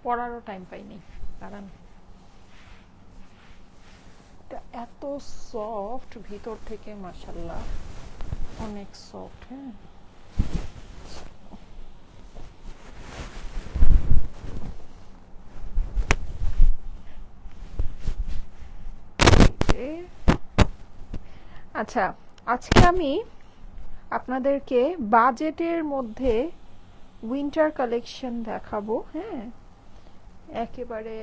পরারও time পাইনি। দাঁড়ান, এটা এত সফট ভিতর থেকে, মাশাআল্লাহ অনেক সফট। হ্যাঁ, আচ্ছা, আজকে আমি আপনাদেরকে বাজেটের মধ্যে উইন্টার কালেকশন দেখাবো। হ্যাঁ, একেবারে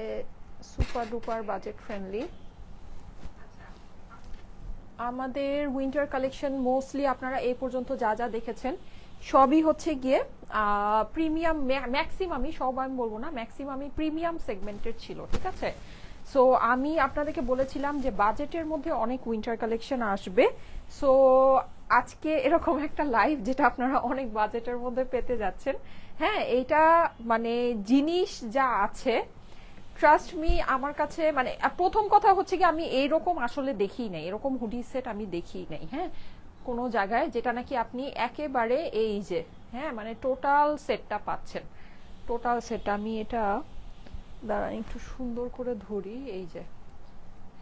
সুপার ডুপার বাজেট ফ্রেন্ডলি। আমাদের উইন্টার কালেকশন মোস্টলি আপনারা এই পর্যন্ত যা যা দেখেছেন সবই হচ্ছে গিয়ে প্রিমিয়াম, ম্যাক্সিমামই, সব আমি বলবো না, ম্যাক্সিমামই প্রিমিয়াম সেগমেন্টের ছিল। ঠিক আছে, সো আমি আপনাদেরকে বলেছিলাম যে বাজেটের মধ্যে অনেক উইন্টার কালেকশন আসবে। সো আজকে এরকম একটা লাইভ যেটা আপনারা অনেক বাজেটের মধ্যে পেতে যাচ্ছেন। হ্যাঁ, এইটা মানে জিনিস যা আছে, ট্রাস্ট মি, আমার কাছে মানে প্রথম কথা হচ্ছে কি, আমি এইরকম আসলে দেখি নাই, এরকম হুডি সেট আমি দেখি নাই। হ্যাঁ, কোনো জায়গায় যেটা নাকি আপনি একেবারে এই যে, হ্যাঁ মানে টোটাল সেটটা পাচ্ছেন। টোটাল সেটটা আমি এটা দাঁড়ান একটু সুন্দর করে ধরি, এই যে,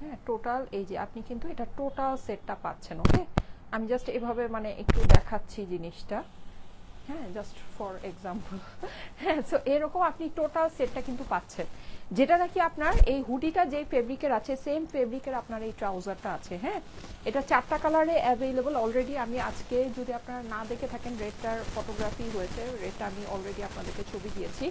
হ্যাঁ টোটাল, এই যে আপনি কিন্তু এটা টোটাল সেটটা পাচ্ছেন। ওকে, আমি জাস্ট এভাবে মানে একটু দেখাচ্ছি জিনিসটা। হ্যাঁ, জাস্ট ফর এক্সাম্পল। হ্যাঁ, সো এরকম আপনি টোটাল সেটটা কিন্তু পাচ্ছেন, যেটা নাকি আপনার এই হুডিটা যে ফেব্রিকের আছে সেম ফেব্রিকের আপনার এই ট্রাউজারটা আছে। হ্যাঁ, এটা 4টা কালারে অ্যাভেলেবল অলরেডি। আমি আজকে যদি আপনারা না দেখে থাকেন, রেডটার ফটোগ্রাফি হয়েছে, রেডটা আমি অলরেডি আপনাদেরকে ছবি দিয়েছি।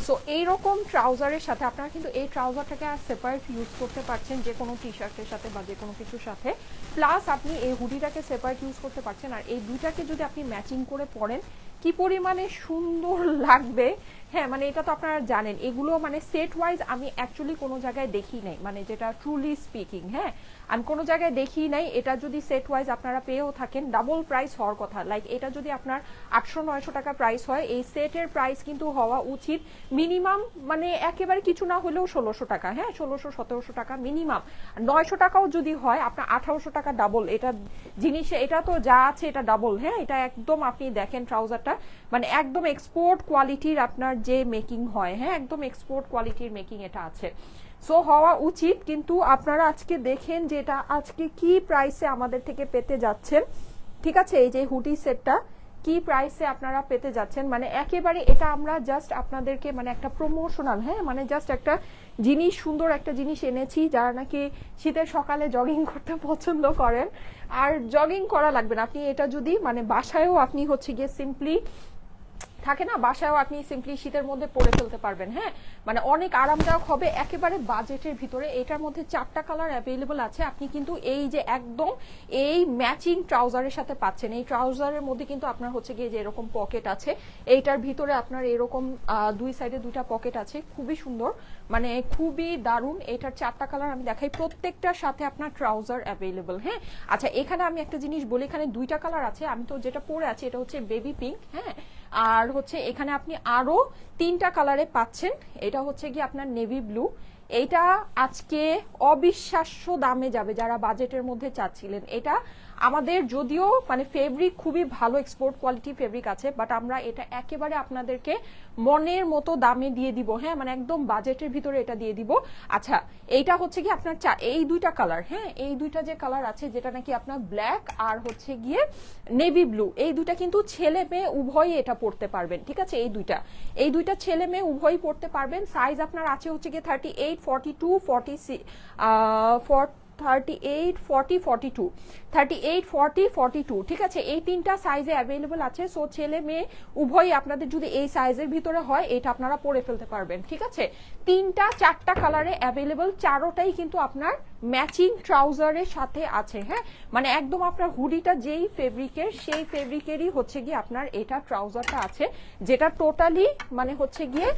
সো এইরকম ট্রাউজারের সাথে আপনারা কিন্তু এই ট্রাউজারটাকে আর সেপারেট ইউজ করতে পারছেন যে কোনো টি শার্টের সাথে বা যে কোনো কিছুর সাথে, প্লাস আপনি এই হুডিটাকে সেপারেট ইউজ করতে পারছেন। আর এই দুইটাকে যদি আপনি ম্যাচিং করে পরেন কি পরিমাণে সুন্দর লাগবে। হ্যাঁ, মানে এটা তো আপনারা জানেন, এগুলো মানে সেট ওয়াইজ আমি অ্যাকচুয়ালি কোনো জায়গায় দেখি নাই, মানে যেটা ট্রুলি স্পিকিং। হ্যাঁ, আমি কোনো জায়গায় দেখি নাই। এটা যদি সেট ওয়াইজ আপনারা পেয়েও থাকেন, ডাবল প্রাইস হওয়ার কথা। লাইক এটা যদি আপনার 800-900 টাকা প্রাইস হয়, এই সেটের প্রাইস কিন্তু হওয়া উচিত মিনিমাম, মানে একেবারে কিছু না হলেও 1600 টাকা। হ্যাঁ, 1600-1700 টাকা মিনিমাম। 900 টাকাও যদি হয়, আপনার 1800 টাকা ডাবল। এটা জিনিসে এটা তো যা আছে এটা ডাবল। হ্যাঁ, এটা একদম আপনি দেখেন ট্রাউজারটা মানে একদম এক্সপোর্ট কোয়ালিটির আপনার যে মেকিং হয়। হ্যাঁ, একদম এক্সপোর্ট কোয়ালিটির মেকিং এটা আছে, সো হওয়া উচিত। কিন্তু আপনারা আজকে দেখেন যে এটা আজকে কি প্রাইসে আমাদের থেকে পেতে যাচ্ছেন। ঠিক আছে, এই যে হুডি সেটটা কি প্রাইসে আপনারা পেতে যাচ্ছেন, মানে একেবারে এটা আমরা জাস্ট আপনাদেরকে মানে একটা প্রমোশনাল, হ্যাঁ মানে জাস্ট একটা জিনিস, সুন্দর একটা জিনিস এনেছি যারা নাকি শীতের সকালে জগিং করতে পছন্দ করেন। আর জগিং করা লাগবে না, আপনি এটা যদি মানে বাসায়ও আপনি হচ্ছে গিয়ে সিম্পলি থাকে না, বাসায়ও আপনি সিম্পলি শীতের মধ্যে পরে ফেলতে পারবেন। হ্যাঁ, মানে অনেক আরামদায়ক হবে, একেবারে বাজেটের ভিতরে। এটার মধ্যে 4টা কালার অ্যাভেলেবল আছে। আপনি কিন্তু এই যে একদম এই ম্যাচিং ট্রাউজারের সাথে পাচ্ছেন। এই ট্রাউজারের মধ্যে কিন্তু আপনার হচ্ছে গিয়ে যে এরকম পকেট আছে, এইটার ভিতরে আপনার এরকম দুই সাইডে 2টা পকেট আছে, খুবই সুন্দর, মানে খুবই দারুণ। এটার 4টা কালার আমি দেখাই, প্রত্যেকটার সাথে আপনার ট্রাউজার অ্যাভেলেবল। হ্যাঁ, আচ্ছা এখানে আমি একটা জিনিস বলি, এখানে 2টা কালার আছে। আমি তো যেটা পরে আছি এটা হচ্ছে বেবি পিঙ্ক। হ্যাঁ, আর হচ্ছে এখানে আপনি আরো 3টা কালারে পাচ্ছেন। এটা হচ্ছে কি আপনার নেভি ব্লু। এইটা আজকে অবিশ্বাস্য দামে যাবে যারা বাজেটের মধ্যে চাচ্ছিলেন। এটা আমাদের যদিও মানে ফেব্রিক খুবই ভালো এক্সপোর্ট কোয়ালিটি ফেব্রিক আছে, বাট আমরা এটা একেবারে আপনাদেরকে মনের মতো দামে দিয়ে দিব। হ্যাঁ, মানে একদম বাজেটের ভিতরে এটা দিয়ে দিব। আচ্ছা, এইটা হচ্ছে কি আপনার এই 2টা কালার। হ্যাঁ, এই 2টা যে কালার আছে, যেটা নাকি আপনার ব্ল্যাক আর হচ্ছে গিয়ে নেভি ব্লু, এই 2টা কিন্তু ছেলে মেয়ে উভয়ই এটা পড়তে পারবেন। ঠিক আছে, এই দুইটা ছেলে মেয়ে উভয়ই পড়তে পারবেন। সাইজ আপনার আছে হচ্ছে গিয়ে 38, 42, 38, 40, 42, 38, 40, 42। ঠিক আছে, এই 3টা সাইজে অ্যাভেলেবল আছে। সো ছেলে মেয়ে উভয়ই আপনাদের যদি এই সাইজের ভিতরে হয়, এটা আপনারা পরে ফেলতে পারবেন। ঠিক আছে, 4টা কালারে অ্যাভেলেবল, 4টাই কিন্তু আপনার ম্যাচিং ট্রাউজারের সাথে আছে। হ্যাঁ, মানে একদম আপনার হুডিটা যেই ফেব্রিকের সেই ফেব্রিকেরই হচ্ছে গিয়ে আপনার এটা ট্রাউজারটা আছে, যেটা টোটালি মানে হচ্ছে গিয়ে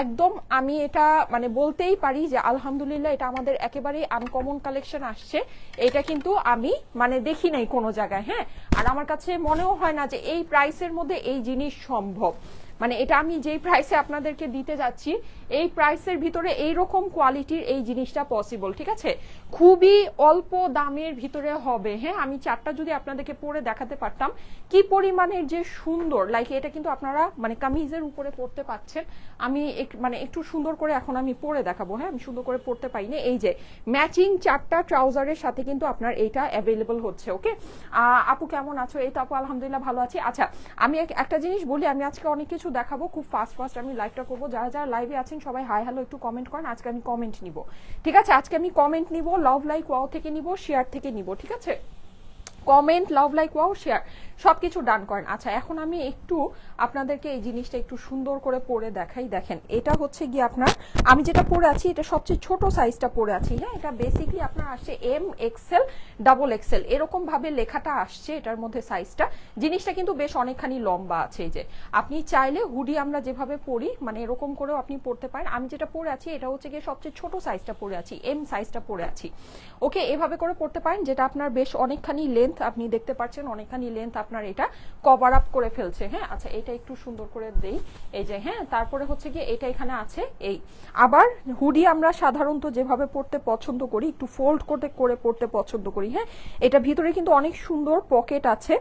একদম আমি এটা মানে বলতেই পারি যে আলহামদুলিল্লাহ এটা আমাদের একেবারেই আনকমন কালেকশন আসছে। এটা কিন্তু আমি মানে দেখি নাই কোনো জায়গায়। হ্যাঁ, আর আমার কাছে মনেও হয় না যে এই প্রাইসের মধ্যে এই জিনিস সম্ভব। মানে এটা আমি যেই প্রাইসে আপনাদেরকে দিতে যাচ্ছি এই প্রাইসের ভিতরে এইরকম কোয়ালিটির এই জিনিসটা পসিবল, ঠিক আছে? খুবই অল্প দামের ভিতরে হবে। হ্যাঁ, আমি চারটা যদি আপনাদেরকে পরে দেখাতে পারতাম কি পরিমাণের যে সুন্দর, লাইক এটা কিন্তু আপনারা মানে কামিজের উপরে পরতে পাচ্ছেন। আমি মানে একটু সুন্দর করে এখন আমি পরে দেখাবো। হ্যাঁ, আমি সুন্দর করে পরতে পাইনি। এই যে ম্যাচিং চারটা ট্রাউজারের সাথে কিন্তু আপনার এইটা অ্যাভেলেবল হচ্ছে। ওকে, আপু কেমন আছো? এই তো আপু আলহামদুলিল্লাহ ভালো আছি। আচ্ছা, আমি একটা জিনিস বলি, আমি আজকে অনেক কিছু দেখাবো, খুব ফাস্ট আমি লাইভটা করবো। যারা যারা লাইভে আছেন সবাই হাই হ্যালো একটু কমেন্ট করেন। আজকে আমি কমেন্ট নিব, ঠিক আছে? আজকে আমি কমেন্ট নিব, লাভ লাইক ওয়াও থেকে নিব, শেয়ার থেকে নিব, ঠিক আছে? Comment, love like wow, share সবকিছু ডান করেন। আচ্ছা, এখন আমি একটু আপনাদেরকে এই জিনিসটা একটু সুন্দর করে পরে দেখাই। দেখেন, এটা হচ্ছে গিয়ে আপনার, আমি যেটা পরে আছি এটা সবচেয়ে ছোট সাইজটা পরে আছি। হ্যাঁ, এটা বেসিকলি আপনার আসছে এম এক্সেল ডাবল এক্সেল এরকম ভাবে লেখাটা আসছে এটার মধ্যে সাইজটা। জিনিসটা কিন্তু বেশ অনেকখানি লম্বা আছে। এই যে আপনি চাইলে হুডি আমরা যেভাবে পরি মানে এরকম করেও আপনি পরতে পারেন। আমি যেটা পরে আছি এটা হচ্ছে গিয়ে সবচেয়ে ছোট সাইজটা পরে আছি, এম সাইজটা পরে আছি। ওকে, এভাবে করে পরতে পারেন, যেটা আপনার বেশ অনেকখানি লেন্থ, আপনি দেখতে পাচ্ছেন অনেকখানি লেন্থ আপনার এটা কভার আপ করে ফেলছে। হ্যাঁ, আচ্ছা এটা একটু সুন্দর করে দেই। এই যে হ্যাঁ, তারপরে হচ্ছে গিয়ে এটা এখানে আছে। এই আবার হুডি আমরা সাধারণত যেভাবে পরতে পছন্দ করি, একটু ফোল্ড করে পরতে পছন্দ করি। হ্যাঁ, এটা ভিতরে কিন্তু অনেক সুন্দর পকেট আছে।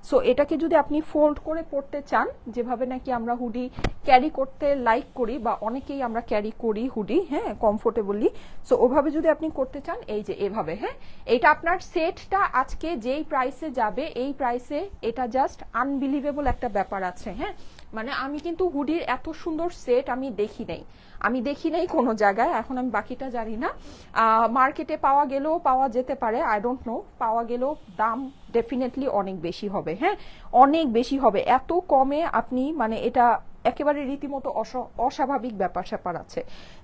সো এটাকে যদি আপনি ফোল্ড করে পরতে চান, যেভাবে নাকি আমরা হুডি ক্যারি করতে লাইক করি বা অনেকেই আমরা ক্যারি করি হুডি, হ্যাঁ কমফোর্টেবলি, সো ওভাবে যদি আপনি করতে চান এই যে এভাবে। হ্যাঁ, এটা আপনার সেটটা আজকে যেই প্রাইসে যাবে এই প্রাইসে এটা জাস্ট আনবিলিভেবল একটা ব্যাপার আছে। হ্যাঁ, মানে আমি কিন্তু হুডির এত সুন্দর সেট আমি দেখি নাই কোনো জায়গায়। এখন আমি বাকিটা জানি না, মার্কেটে পাওয়া গেলেও পাওয়া যেতে পারে, আই ডোন্ট নো, পাওয়া গেলেও দাম ডেফিনেটলি অনেক বেশি হবে। হ্যাঁ, অনেক বেশি হবে। এত কমে আপনি মানে এটা একেবারে রীতিমতো অস্বাভাবিক ব্যাপার স্যাপার আছে।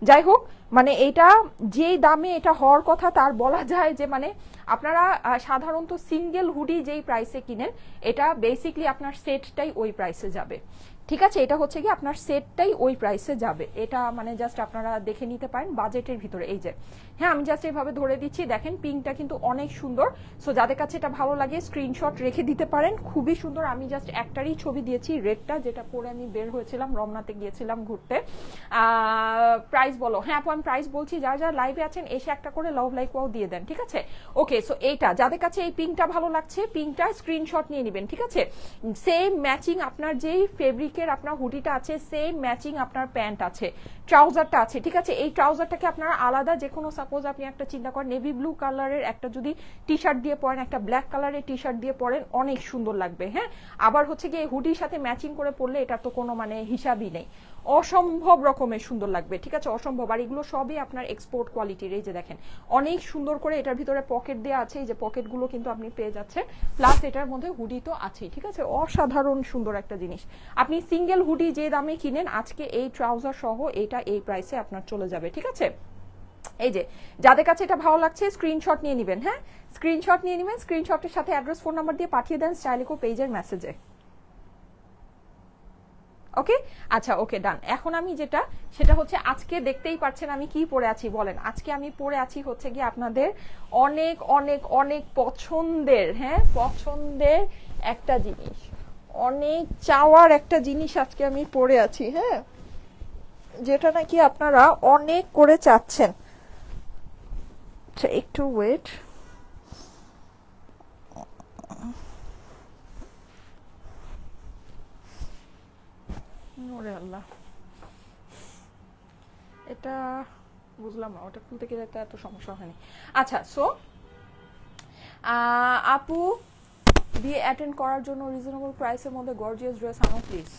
যাই হোক, মানে এটা যেই দামে এটা হওয়ার কথা তার বলা যায় যে মানে আপনারা সাধারণত সিঙ্গেল হুডি যেই প্রাইসে কিনেন এটা বেসিকলি আপনার সেটটাই ওই প্রাইসে যাবে। ঠিক আছে, এটা হচ্ছে কি আপনার সেটটাই ওই প্রাইসে যাবে। এটা মানে জাস্ট আপনারা দেখে নিতে পারেন বাজেটের ভিতরে। এই যে হ্যাঁ, আমি জাস্ট এইভাবে ধরে দিচ্ছি, দেখেন পিঙ্কটা কিন্তু অনেক সুন্দর। সো যাদের কাছে এটা ভালো লাগে স্ক্রিনশট রেখে দিতে পারেন, খুবই সুন্দর। আমি জাস্ট একটারই ছবি দিয়েছি, রেডটা, যেটা পরে আমি বের হয়েছিলাম, রমনাতে গিয়েছিলাম ঘুরতে। প্রাইস বলো। হ্যাঁ আপু আমি প্রাইস বলছি, যারা যারা লাইভে আছেন এসে একটা করে লাভ লাইক ওয়াও দিয়ে দেন, ঠিক আছে? ওকে, সো এইটা যাদের কাছে এই পিঙ্কটা ভালো লাগছে পিঙ্কটা স্ক্রিনশট নিয়ে নেবেন, ঠিক আছে? সেম ম্যাচিং আপনার যেই ফেব্রিকের আপনার হুডিটা আছে সেম ম্যাচিং আপনার প্যান্ট আছে, ট্রাউজারটা আছে, ঠিক আছে? এই ট্রাউজারটাকে আপনারা আলাদা যে কোনো, সাপোজ আপনি একটা চিন্তা করেন নেভি ব্লু কালারের একটা যদি টি শার্ট দিয়ে পরেন, একটা ব্ল্যাক কালারের টি শার্ট দিয়ে পরেন, অনেক সুন্দর লাগবে। হ্যাঁ, আবার হচ্ছে গিয়ে হুডির সাথে ম্যাচিং করে পরলে এটা তো কোনো মানে হিসাবই নেই, অসম্ভব রকমের সুন্দর লাগবে, ঠিক আছে? অসম্ভব। আর এগুলো সবই আপনার এক্সপোর্ট কোয়ালিটির। এই যে দেখেন অনেক সুন্দর করে এটার ভিতরে পকেট দেওয়া আছে, এই যে পকেটগুলো কিন্তু আপনি পেয়ে যাচ্ছেন, প্লাস এটার মধ্যে হুডি তো আছেই, ঠিক আছে? অসাধারণ সুন্দর একটা জিনিস। আপনি সিঙ্গেল হুডি যে দামে কিনেন আজকে এই ট্রাউজার সহ এটা এই প্রাইসে আপনার চলে যাবে, ঠিক আছে? এই যে যাদের কাছে এটা ভালো লাগছে স্ক্রিনশট নিয়ে নেবেন। হ্যাঁ, স্ক্রিনশট নিয়ে নেবেন, স্ক্রিনশটের সাথে অ্যাড্রেস ফোন নাম্বার দিয়ে পাঠিয়ে দেন স্টাইলিকো পেজের মেসেজে। ওকে, আচ্ছা ওকে ডান। এখন আমি যেটা সেটা হচ্ছে আজকে দেখতেই পাচ্ছেন আমি কি পরে আছি বলেন। আজকে আমি পরে আছি হচ্ছে কি আপনাদের অনেক অনেক অনেক পছন্দের, হ্যাঁ পছন্দের একটা জিনিস, অনেক চাওয়ার একটা জিনিস আজকে আমি পরে আছি। হ্যাঁ, যেটা নাকি আপনারা অনেক করে চাচ্ছেন। আচ্ছা একটু ওয়েট, ওরে আল্লাহ, এটা বুঝলাম না, ওটা খুলতে গেলে এত সমস্যা হয়নি। আচ্ছা, সো আপু বিয়ে অ্যাটেন্ড করার জন্য রিজনেবল প্রাইসের মধ্যে গর্জিয়াস ড্রেস আনো প্লিজ।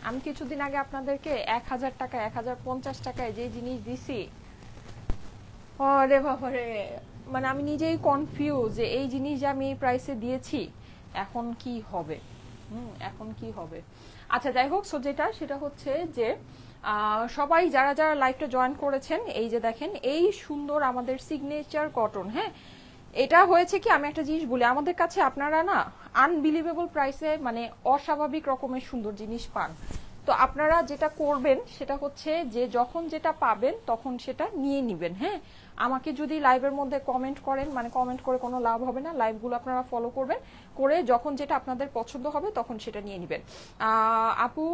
আমি কিছুদিন আগে আপনাদেরকে 1000 টাকা 1050 টাকায় যে জিনিস দিছি, আরে বাবারে, মানে আমি নিজেই কনফিউজ যে এই জিনিস যে আমি এই প্রাইসে দিয়েছি এখন কি হবে। এখন কি হবে। আচ্ছা যাই হোক, সো যেটা সেটা হচ্ছে যে সবাই যারা যারা লাইভটা জয়েন করেছেন, এই যে দেখেন এই সুন্দর আমাদের সিগনেচার কটন। হ্যাঁ, এটা হয়েছে কি, আমি একটা জিনিস বলি, আমাদের কাছে আপনারা না আনবিলিভেবল প্রাইসে মানে অস্বাভাবিক রকমের সুন্দর জিনিস পান। তো আপনারা যেটা করবেন সেটা হচ্ছে যে যখন যেটা পাবেন তখন সেটা নিয়ে নেবেন। হ্যাঁ, আমাকে যদি লাইভের মধ্যে কমেন্ট করেন, মানে কমেন্ট করে কোনো লাভ হবে না, লাইভগুলো আপনারা ফলো করবেন, করে যখন যেটা আপনাদের পছন্দ হবে তখন সেটা নিয়ে নেবেন। আপু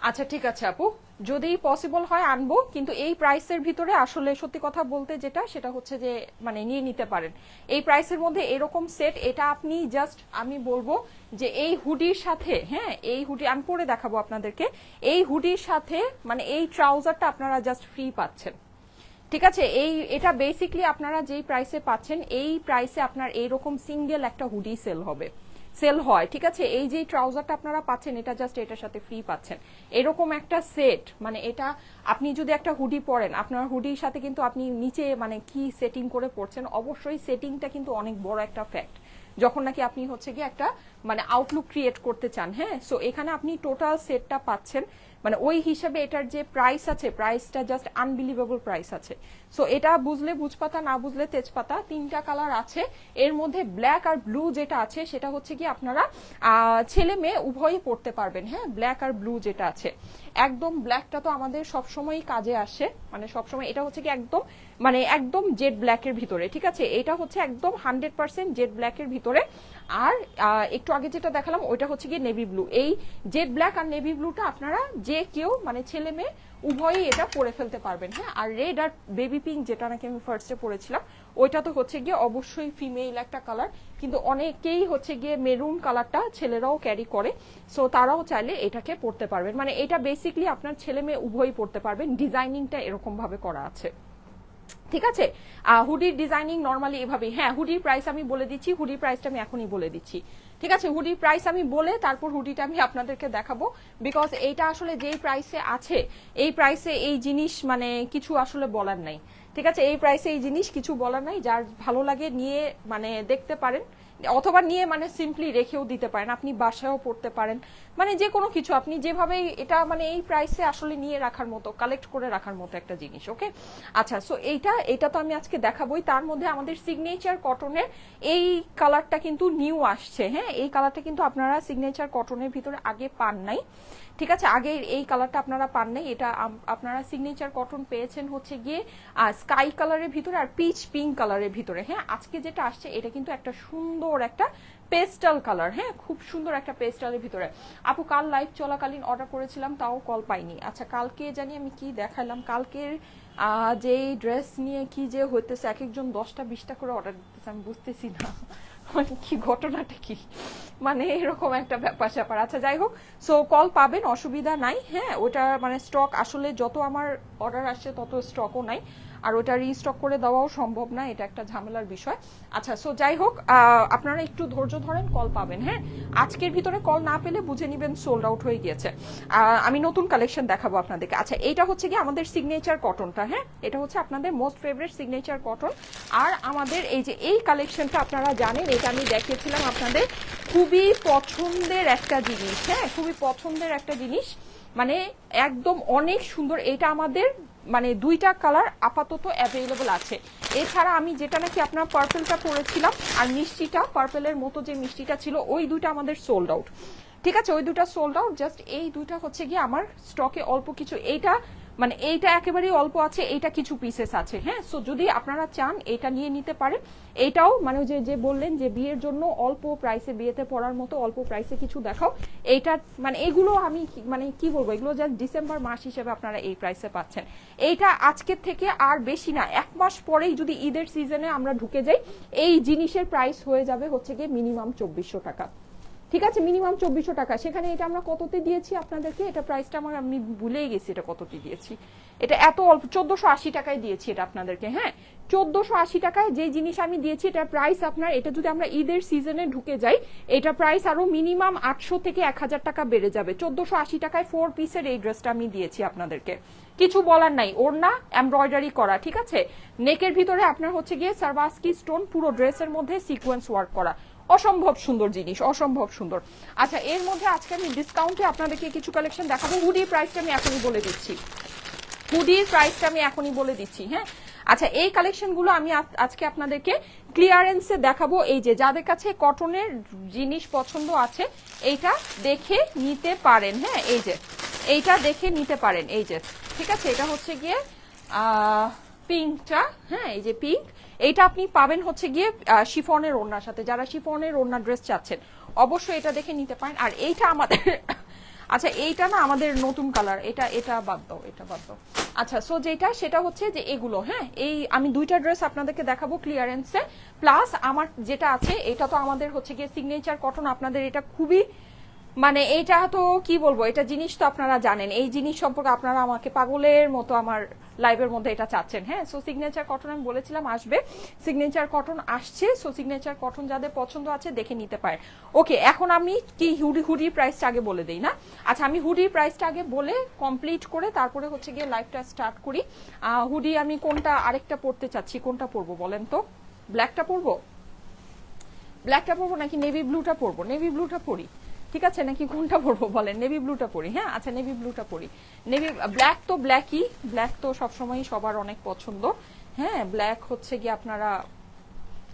আচ্ছা ঠিক আছে আপু, যদি পসিবল হয় আনবো, কিন্তু এই প্রাইসের ভিতরে আসলে সত্যি কথা বলতে যেটা সেটা হচ্ছে যে মানে নিয়ে নিতে পারেন এই প্রাইসের মধ্যে এরকম সেট। এটা আপনি জাস্ট আমি বলবো যে এই হুডির সাথে, হ্যাঁ এই হুডি আমি পরে দেখাবো আপনাদেরকে, এই হুডির সাথে মানে এই ট্রাউজারটা আপনারা জাস্ট ফ্রি পাচ্ছেন। ঠিক আছে, এটা বেসিকলি আপনারা যেই প্রাইসে পাচ্ছেন এই প্রাইসে আপনার এইরকম সিঙ্গেল একটা হুডি সেল হয়। ঠিক আছে, এই যে ট্রাউজারটা আপনারা পাচ্ছেন এটা জাস্ট এটার সাথে ফ্রি পাচ্ছেন। এরকম একটা সেট, মানে এটা আপনি যদি একটা হুডি পরেন, আপনার হুডির সাথে কিন্তু আপনি নিচে মানে কি সেটিং করে পড়ছেন, অবশ্যই সেটিংটা কিন্তু অনেক বড় একটা ফ্যাক্ট যখন নাকি আপনি হচ্ছে গিয়ে একটা মানে আউটলুক ক্রিয়েট করতে চান। হ্যাঁ, সো এখানে আপনি টোটাল সেটটা পাচ্ছেন, মানে ওই হিসাবে এটার যে প্রাইস আছে প্রাইসটা জাস্ট আনবিলিভেবল প্রাইস আছে। সো এটা বুঝলে বুঝপাতা, না বুঝলে তেজপাতা, তিনটা কালার আছে এর মধ্যে। ব্ল্যাক আর ব্লু যেটা আছে সেটা হচ্ছে কি আপনারা ছেলে মেয়ে উভয়ই পড়তে পারবেন। হ্যাঁ, ব্ল্যাক আর ব্লু যেটা আছে, একদম ব্ল্যাকটা তো আমাদের সবসময় কাজে আসে, মানে সবসময় এটা হচ্ছে কি একদম মানে একদম জেড ব্ল্যাকের ভিতরে। ঠিক আছে, এটা হচ্ছে একদম 100% জেড ব্ল্যাকের ভিতরে। আর একটু আগে যেটা দেখালাম ওইটা হচ্ছে কি নেভি ব্লু। এই জেড ব্ল্যাক আর নেভি ব্লুটা আপনারা যে কেউ মানে ছেলে মেয়ে উভয়ই এটা পরে ফেলতে পারবেন। হ্যাঁ, আর রেড আর বেবি পিঙ্ক যেটা নাকি আমি ফার্স্টে পরেছিলাম ওইটা তো হচ্ছে গিয়ে অবশ্যই ফিমেল একটা কালার, কিন্তু অনেকেই হচ্ছে গিয়ে মেরুন কালারটা ছেলেরাও ক্যারি করে, সো তারাও চাইলে এটাকে পরতে পারবেন। মানে এটা বেসিকলি আপনার ছেলে মেয়ে উভয়ই পরতে পারবেন, ডিজাইনিংটা এরকম ভাবে করা আছে। ঠিক আছে, হুডির ডিজাইনিং নরমালি এভাবেই। হ্যাঁ, হুডির প্রাইস আমি বলে দিচ্ছি, হুডির প্রাইসটা আমি এখনই বলে দিচ্ছি। ঠিক আছে, হুডির প্রাইস আমি বলে তারপর হুডিটা আমি আপনাদেরকে দেখাবো, বিকজ এইটা আসলে যেই প্রাইসে আছে এই প্রাইসে এই জিনিস মানে কিছু আসলে বলার নাই। ঠিক আছে, এই প্রাইসে এই জিনিস কিছু বলার নাই, যার ভালো লাগে নিয়ে মানে দেখতে পারেন, অথবা নিয়ে মানে সিম্পলি রেখেও দিতে পারেন, আপনি বাসায়ও পড়তে পারেন, মানে যে কোনো কিছু আপনি যেভাবে এটা মানে এই প্রাইসে আসলে নিয়ে রাখার মতো, কালেক্ট করে রাখার মতো একটা জিনিস। ওকে, আচ্ছা, সো এইটা তো আমি আজকে দেখাবোই। তার মধ্যে আমাদের সিগনেচার কটনের এই কালারটা কিন্তু নিউ আসছে। হ্যাঁ, এই কালারটা কিন্তু আপনারা সিগনেচার কটনের ভিতরে আগে পান নাই। ঠিক আছে, আগে এই কালারটা আপনারা পান নাই, এটা আপনারা সিগনেচার কটন পেয়েছেন হচ্ছে গিয়ে স্কাই কালারের ভিতরে আর পিচ পিঙ্ক কালারের ভিতরে। হ্যাঁ, আজকে যেটা আসছে এটা কিন্তু একটা সুন্দর একটা পেস্টাল কালার। হ্যাঁ, খুব সুন্দর একটা পেস্টালের ভিতরে। আপু কাল লাইভ চলাকালীন অর্ডার করেছিলাম তাও কল পাইনি। আচ্ছা, কালকে জানি আমি কি দেখালাম, কালকের যেই ড্রেস নিয়ে কি যে হইতেছে, এক একজন 10টা 20টা করে অর্ডার দিতেছে, আমি বুঝতেছি না মানে কি ঘটনাটা কি, মানে এরকম একটা ব্যাপার স্যাপার। আচ্ছা যাই হোক, সো কল পাবেন, অসুবিধা নাই। হ্যাঁ, ওটা মানে স্টক আসলে যত আমার অর্ডার আসছে তত স্টকও নাই, আর ওটা রিস্টক করে দেওয়াও সম্ভব না, এটা একটা ঝামেলার বিষয়। আচ্ছা, সো যাই হোক, আপনারা একটু ধৈর্য ধরেন, কল পাবেন। হ্যাঁ, আজকের ভিতরে কল না পেলে বুঝে নিবেন সোল্ড আউট হয়ে গিয়েছে। আমি নতুন কালেকশন দেখাবো আপনাদেরকে। আচ্ছা, এটা হচ্ছে কি আমাদের সিগনেচার কটনটা। হ্যাঁ, এটা হচ্ছে আপনাদের মোস্ট ফেভারিট সিগনেচার কটন। আর আমাদের এই যে এই কালেকশনটা আপনারা জানেন, এটা আমি দেখিয়েছিলাম আপনাদের, খুবই পছন্দের একটা জিনিস। হ্যাঁ, খুবই পছন্দের একটা জিনিস, মানে একদম অনেক সুন্দর। এটা আমাদের মানে দুইটা কালার আপাতত অ্যাভেলেবল আছে। এছাড়া আমি যেটা নাকি আপনার পার্পেলটা পরেছিলাম আর মিষ্টিটা, পার্পেলের মতো যে মিষ্টিটা ছিল, ওই দুইটা আমাদের সোল্ড আউট। ঠিক আছে, ওই দুইটা সোল্ড আউট। জাস্ট এই দুইটা হচ্ছে গিয়ে আমার স্টকে অল্প কিছু, এইটা মানে এইটা একেবারেই অল্প আছে, এইটা কিছু পিসেস আছে। হ্যাঁ, সো যদি আপনারা চান এটা নিয়ে নিতে পারেন। এটাও মানে যে বললেন যে বিয়ের জন্য অল্প প্রাইসে, বিয়েতে পড়ার মতো অল্প প্রাইসে কিছু দেখাও, এইটা মানে এগুলো আমি মানে কি বলবো, এগুলো জাস্ট ডিসেম্বর মাস হিসেবে আপনারা এই প্রাইসে পাচ্ছেন। এইটা আজকের থেকে আর বেশি না, 1 মাস পরেই যদি ঈদের সিজনে আমরা ঢুকে যাই, এই জিনিসের প্রাইস হয়ে যাবে হচ্ছে গিয়ে মিনিমাম 2400 টাকা। ঠিক আছে, মিনিমাম 2400 টাকা। সেখানে এটা আমরা কততে দিয়েছি আপনাদেরকে, এটা প্রাইসটা আমি ভুলেই গেছি এটা কততে দিয়েছি, এটা এত অল্প 1480 টাকায় দিয়েছি এটা আপনাদেরকে। হ্যাঁ, 1480 টাকায় যে জিনিস আমি দিয়েছি এটা প্রাইস আপনার, এটা যদি আমরা ঈদের সিজনে ঢুকে যাই এটা প্রাইস আরো মিনিমাম 800 থেকে 1000 টাকা বেড়ে যাবে। 1480 টাকায় 4 পিসের এই ড্রেসটা আমি দিয়েছি আপনাদেরকে, কিছু বলার নাই। ওড়না এমব্রয়ডারি করা, ঠিক আছে, নেকের ভিতরে আপনার হচ্ছে গিয়ে সারবাস্কি স্টোন, পুরো ড্রেসের মধ্যে সিকোয়েন্স ওয়ার্ক করা, অসম্ভব সুন্দর জিনিস, অসম্ভব সুন্দর। আচ্ছা, এর মধ্যে আজকে আমি ডিসকাউন্টে আপনাদেরকে কিছু কালেকশন দেখাবো। হুডির প্রাইসটা আমি এখনই বলে দিচ্ছি, হুডির প্রাইসটা আমি এখনই বলে দিচ্ছি। হ্যাঁ, আচ্ছা এই কালেকশনগুলো আমি আজকে আপনাদেরকে ক্লিয়ারেন্সে দেখাবো। এই যে যাদের কাছে কটনের জিনিস পছন্দ আছে এইটা দেখে নিতে পারেন। হ্যাঁ এই যে এইটা দেখে নিতে পারেন। এই যে ঠিক আছে, এটা হচ্ছে গিয়ে পিঙ্কটা। হ্যাঁ এই যে পিঙ্ক, এইটা আপনি পাবেন হচ্ছে গিয়ে শিফনের ওড়নার সাথে। যারা শিফনের ওড়না ড্রেস চাচ্ছেন অবশ্যই এটা দেখে নিতে পারেন। আর এইটা আমাদের আচ্ছা এইটা না আমাদের নতুন কালার, এটা বাদ দাও, এটা বাদ দাও। আচ্ছা সো যেটা সেটা হচ্ছে যে এগুলো, হ্যাঁ এই আমি দুইটা ড্রেস আপনাদেরকে দেখাবো ক্লিয়ারেন্সে। প্লাস আমার যেটা আছে এটা তো আমাদের হচ্ছে গিয়ে সিগনেচার কটন। আপনাদের এটা খুবই মানে এটা তো কি বলবো, এটা জিনিস তো আপনারা জানেন, এই জিনিস সম্পর্কে আপনারা আমাকে পাগলের মতো আমার লাইভের মধ্যে এটা চাচ্ছেন। হ্যাঁ সো সিগনেচার কটন আমি বলেছিলাম আসবে, সিগনেচার কটন আসছে। সো সিগনেচার কটন যাদের পছন্দ আছে দেখে নিতে পারেন। ওকে এখন আমি কি হুডির প্রাইসটা আগে বলে দেই না? আচ্ছা আমি হুডির প্রাইসটা আগে বলে কমপ্লিট করে তারপরে হচ্ছে গিয়ে লাইভটা স্টার্ট করি। হুডি আমি কোনটা আরেকটা পরতে চাচ্ছি, কোনটা পরবো বলেন তো? ব্ল্যাকটা পরবো, ব্ল্যাকটা পরবো নাকি নেভি ব্লুটা পরবো? নেভি ব্লুটা পরি ঠিক আছে, নাকি কোনটা পরবো বলেন? নেভি ব্লুটা পরি। হ্যাঁ আচ্ছা নেভি ব্লুটা পরি। নেভি ব্ল্যাক তো ব্ল্যাকই, ব্ল্যাক তো সবসময় সবার অনেক পছন্দ। হ্যাঁ ব্ল্যাক হচ্ছে গিয়ে আপনারা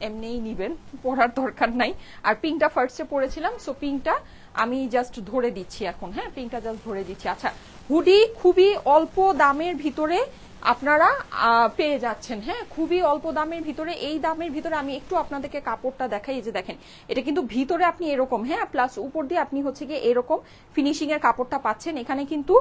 এমনিই নিবেন, পরার দরকার নাই। আর পিঙ্কটা ফার্স্টে পরেছিলাম, সো পিঙ্কটা আমি জাস্ট ধরে দিচ্ছি এখন। হ্যাঁ পিঙ্কটা জাস্ট ধরে দিচ্ছি। আচ্ছা হুডি খুবই অল্প দামের ভিতরে আপনারা পেয়ে যাচ্ছেন। হ্যাঁ খুবই অল্প দামের ভিতরে, এই দামের ভিতরে আমি একটু আপনাদেরকে কাপড়টা দেখাই। এই যে দেখেন এটা কিন্তু ভিতরে আপনি এরকম, হ্যাঁ প্লাস উপর দিয়ে আপনি হচ্ছে গিয়ে এরকম ফিনিশিং এর কাপড়টা পাচ্ছেন। এখানে কিন্তু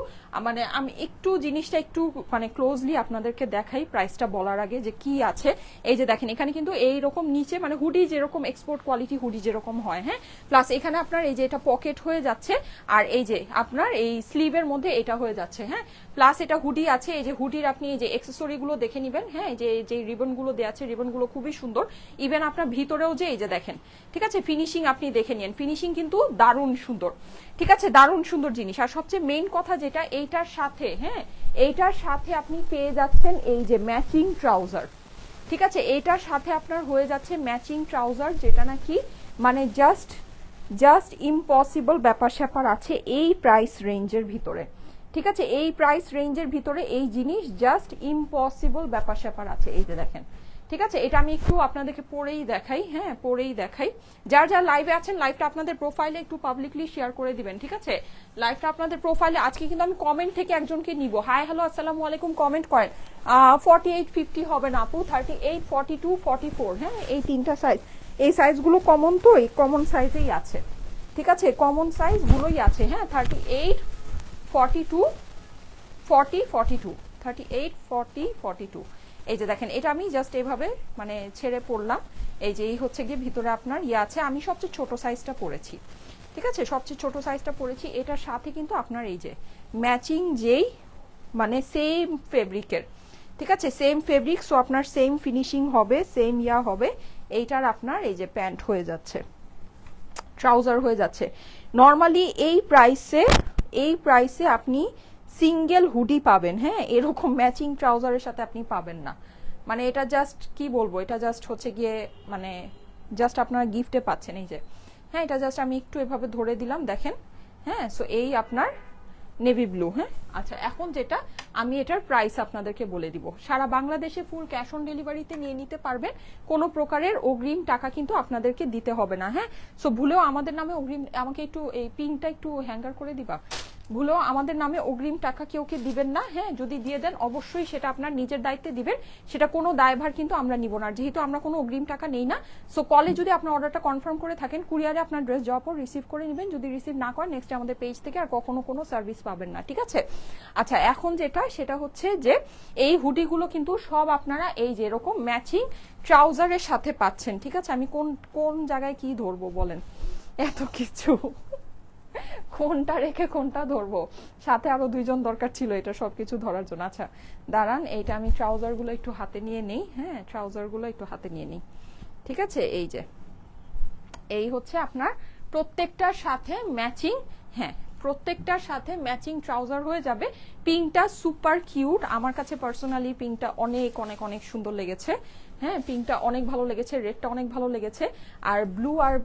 মানে আমি একটু জিনিসটা একটু মানে ক্লোজলি আপনাদেরকে দেখাই প্রাইসটা বলার আগে যে কি আছে। এই যে দেখেন এখানে কিন্তু এইরকম নিচে মানে হুডি যেরকম এক্সপোর্ট কোয়ালিটি হুডি যেরকম হয়, হ্যাঁ প্লাস এখানে আপনার এই যে এটা পকেট হয়ে যাচ্ছে, আর এই যে আপনার এই স্লিভের মধ্যে এটা হয়ে যাচ্ছে। হ্যাঁ প্লাস এটা হুডি আছে। এই যে হুডির আপনি এই যে অ্যাকসেসরি গুলো দেখে নিবেন। হ্যাঁ যে রিবন গুলো দেওয়া আছে, রিবন গুলো খুবই সুন্দর। ইভেন আপনার ভিতরেও যে এই যে দেখেন ঠিক আছে ফিনিশিং আপনি দেখে নিন, ফিনিশিং কিন্তু দারুণ সুন্দর। ঠিক আছে দারুণ সুন্দর জিনিস। আর সবচেয়ে মেইন কথা যেটা এইটার সাথে, হ্যাঁ এইটার সাথে আপনি পেয়ে যাচ্ছেন এই যে ম্যাচিং ট্রাউজার। ঠিক আছে এইটার সাথে আপনার হয়ে যাচ্ছে ম্যাচিং ট্রাউজার, যেটা নাকি মানে জাস্ট ইম্পসিবল ব্যাপার স্যাপার আছে এই প্রাইস রেঞ্জের ভিতরে। ঠিক আছে এই প্রাইস রেঞ্জের ভিতরে এই জিনিস জাস্ট ইম্পসিবল ব্যাপার স্যাপার আছে। এই যে দেখেন ঠিক আছে, এটা আমি একটু আপনাদেরকে পরেই দেখাই। হ্যাঁ পরেই দেখাই। যার যার লাইভে আছেন লাইভটা আপনাদের প্রোফাইলে একটু পাবলিকলি শেয়ার করে দিবেন। ঠিক আছে লাইভটা আপনাদের প্রোফাইলে আজকে কিন্তু আমি কমেন্ট থেকে একজনকে নিব। হাই হ্যালো আসসালামু আলাইকুম কমেন্ট করেন। 48 50 হবে না আপু, 38 42 44। হ্যাঁ এই তিনটা সাইজ, এই সাইজগুলো কমন, তো এই কমন সাইজেই আছে। ঠিক আছে কমন সাইজ গুলোই আছে। হ্যাঁ 38 42 40 42 38 40 42। এই যে দেখেন এটা আমি জাস্ট এইভাবে মানে ছেড়ে পড়লাম। এই যে এই হচ্ছে গিয়ে ভিতরে আপনার ইয়ে আছে। আমি সবচেয়ে ছোট সাইজটা পরেছি। ঠিক আছে সবচেয়ে ছোট সাইজটা পরেছি। এটার সাথে কিন্তু আপনার এই যে ম্যাচিং যেই মানে সেম ফেব্রিকের, ঠিক আছে সেম ফেব্রিক, সো আপনার সেম ফিনিশিং হবে, সেম ইয়া হবে। এইটার আপনার এই যে প্যান্ট হয়ে যাচ্ছে, ট্রাউজার হয়ে যাচ্ছে। নর্মালি এই প্রাইসে আপনি সিঙ্গেল হুডি পাবেন, হ্যাঁ এরকম ম্যাচিং ট্রাউজারের সাথে আপনি পাবেন না। মানে এটা জাস্ট কি বলবো, এটা জাস্ট হচ্ছে গিয়ে মানে জাস্ট আপনারা গিফটে পাচ্ছেন। এই যে হ্যাঁ এটা জাস্ট আমি একটু এভাবে ধরে দিলাম দেখেন। হ্যাঁ সো এই আপনার নেভি ব্লু। হ্যাঁ আচ্ছা এখন যেটা আমি এটার প্রাইস আপনাদেরকে বলে দিব। সারা বাংলাদেশে ফুল ক্যাশ অন ডেলিভারিতে নিয়ে নিতে পারবেন, কোনো প্রকারের অগ্রিম টাকা কিন্তু আপনাদেরকে দিতে হবে না। হ্যাঁ সো ভুলেও আমাদের নামে অগ্রিম, আমাকে একটু এই পিনটা একটু হ্যাঙ্গার করে দিবা, ভুলেও আমাদের নামে অগ্রিম টাকা কেউ দিবেন না। হ্যাঁ যদি দিয়ে দেন অবশ্যই সেটা আপনার নিজের দায়িত্বে দিবেন, সেটা কোনো দায়ভার কিন্তু আমরা নিব না, যেহেতু আমরা কোনো অগ্রিম টাকা নেই না। সো কলে যদি আপনার অর্ডারটা কনফার্ম করে থাকেন কুরিয়ারে আপনার ড্রেস যাওয়ার পর রিসিভ করে নেবেন। যদি রিসিভ না করেন নেক্সট আমাদের পেজ থেকে আর কখনো কোনো সার্ভিস পাবেন না। ঠিক আছে আচ্ছা এখন যেটা সেটা হচ্ছে যে এই হুডিগুলো কিন্তু সব আপনারা এই যে এরকম ম্যাচিং ট্রাউজারের সাথে পাচ্ছেন। ঠিক আছে আমি কোন জায়গায় কি ধরবো বলেন, এত কিছু কোনটা রেখে কোনটা ধরবো, সাথে আরো দুইজন দরকার ছিল এটা সবকিছু ধরার জন্য। আচ্ছা দাঁড়ান এইটা আমি ট্রাউজার গুলো একটু হাতে নিয়ে নেই। হ্যাঁ ট্রাউজার গুলো একটু হাতে নিয়ে নেই। ঠিক আছে এই যে এই হচ্ছে আপনার প্রত্যেকটার সাথে ম্যাচিং, হ্যাঁ প্রত্যেকটার সাথে ম্যাচিং ট্রাউজার হয়ে যাবে। পিঙ্কটা সুপার কিউট, আমার কাছে পার্সোনালি পিঙ্কটা অনেক অনেক অনেক সুন্দর লেগেছে। হ্যাঁ পিঙ্কটা অনেক ভালো লেগেছে, রেডটা অনেক ভালো লেগেছে, আর ব্লু আর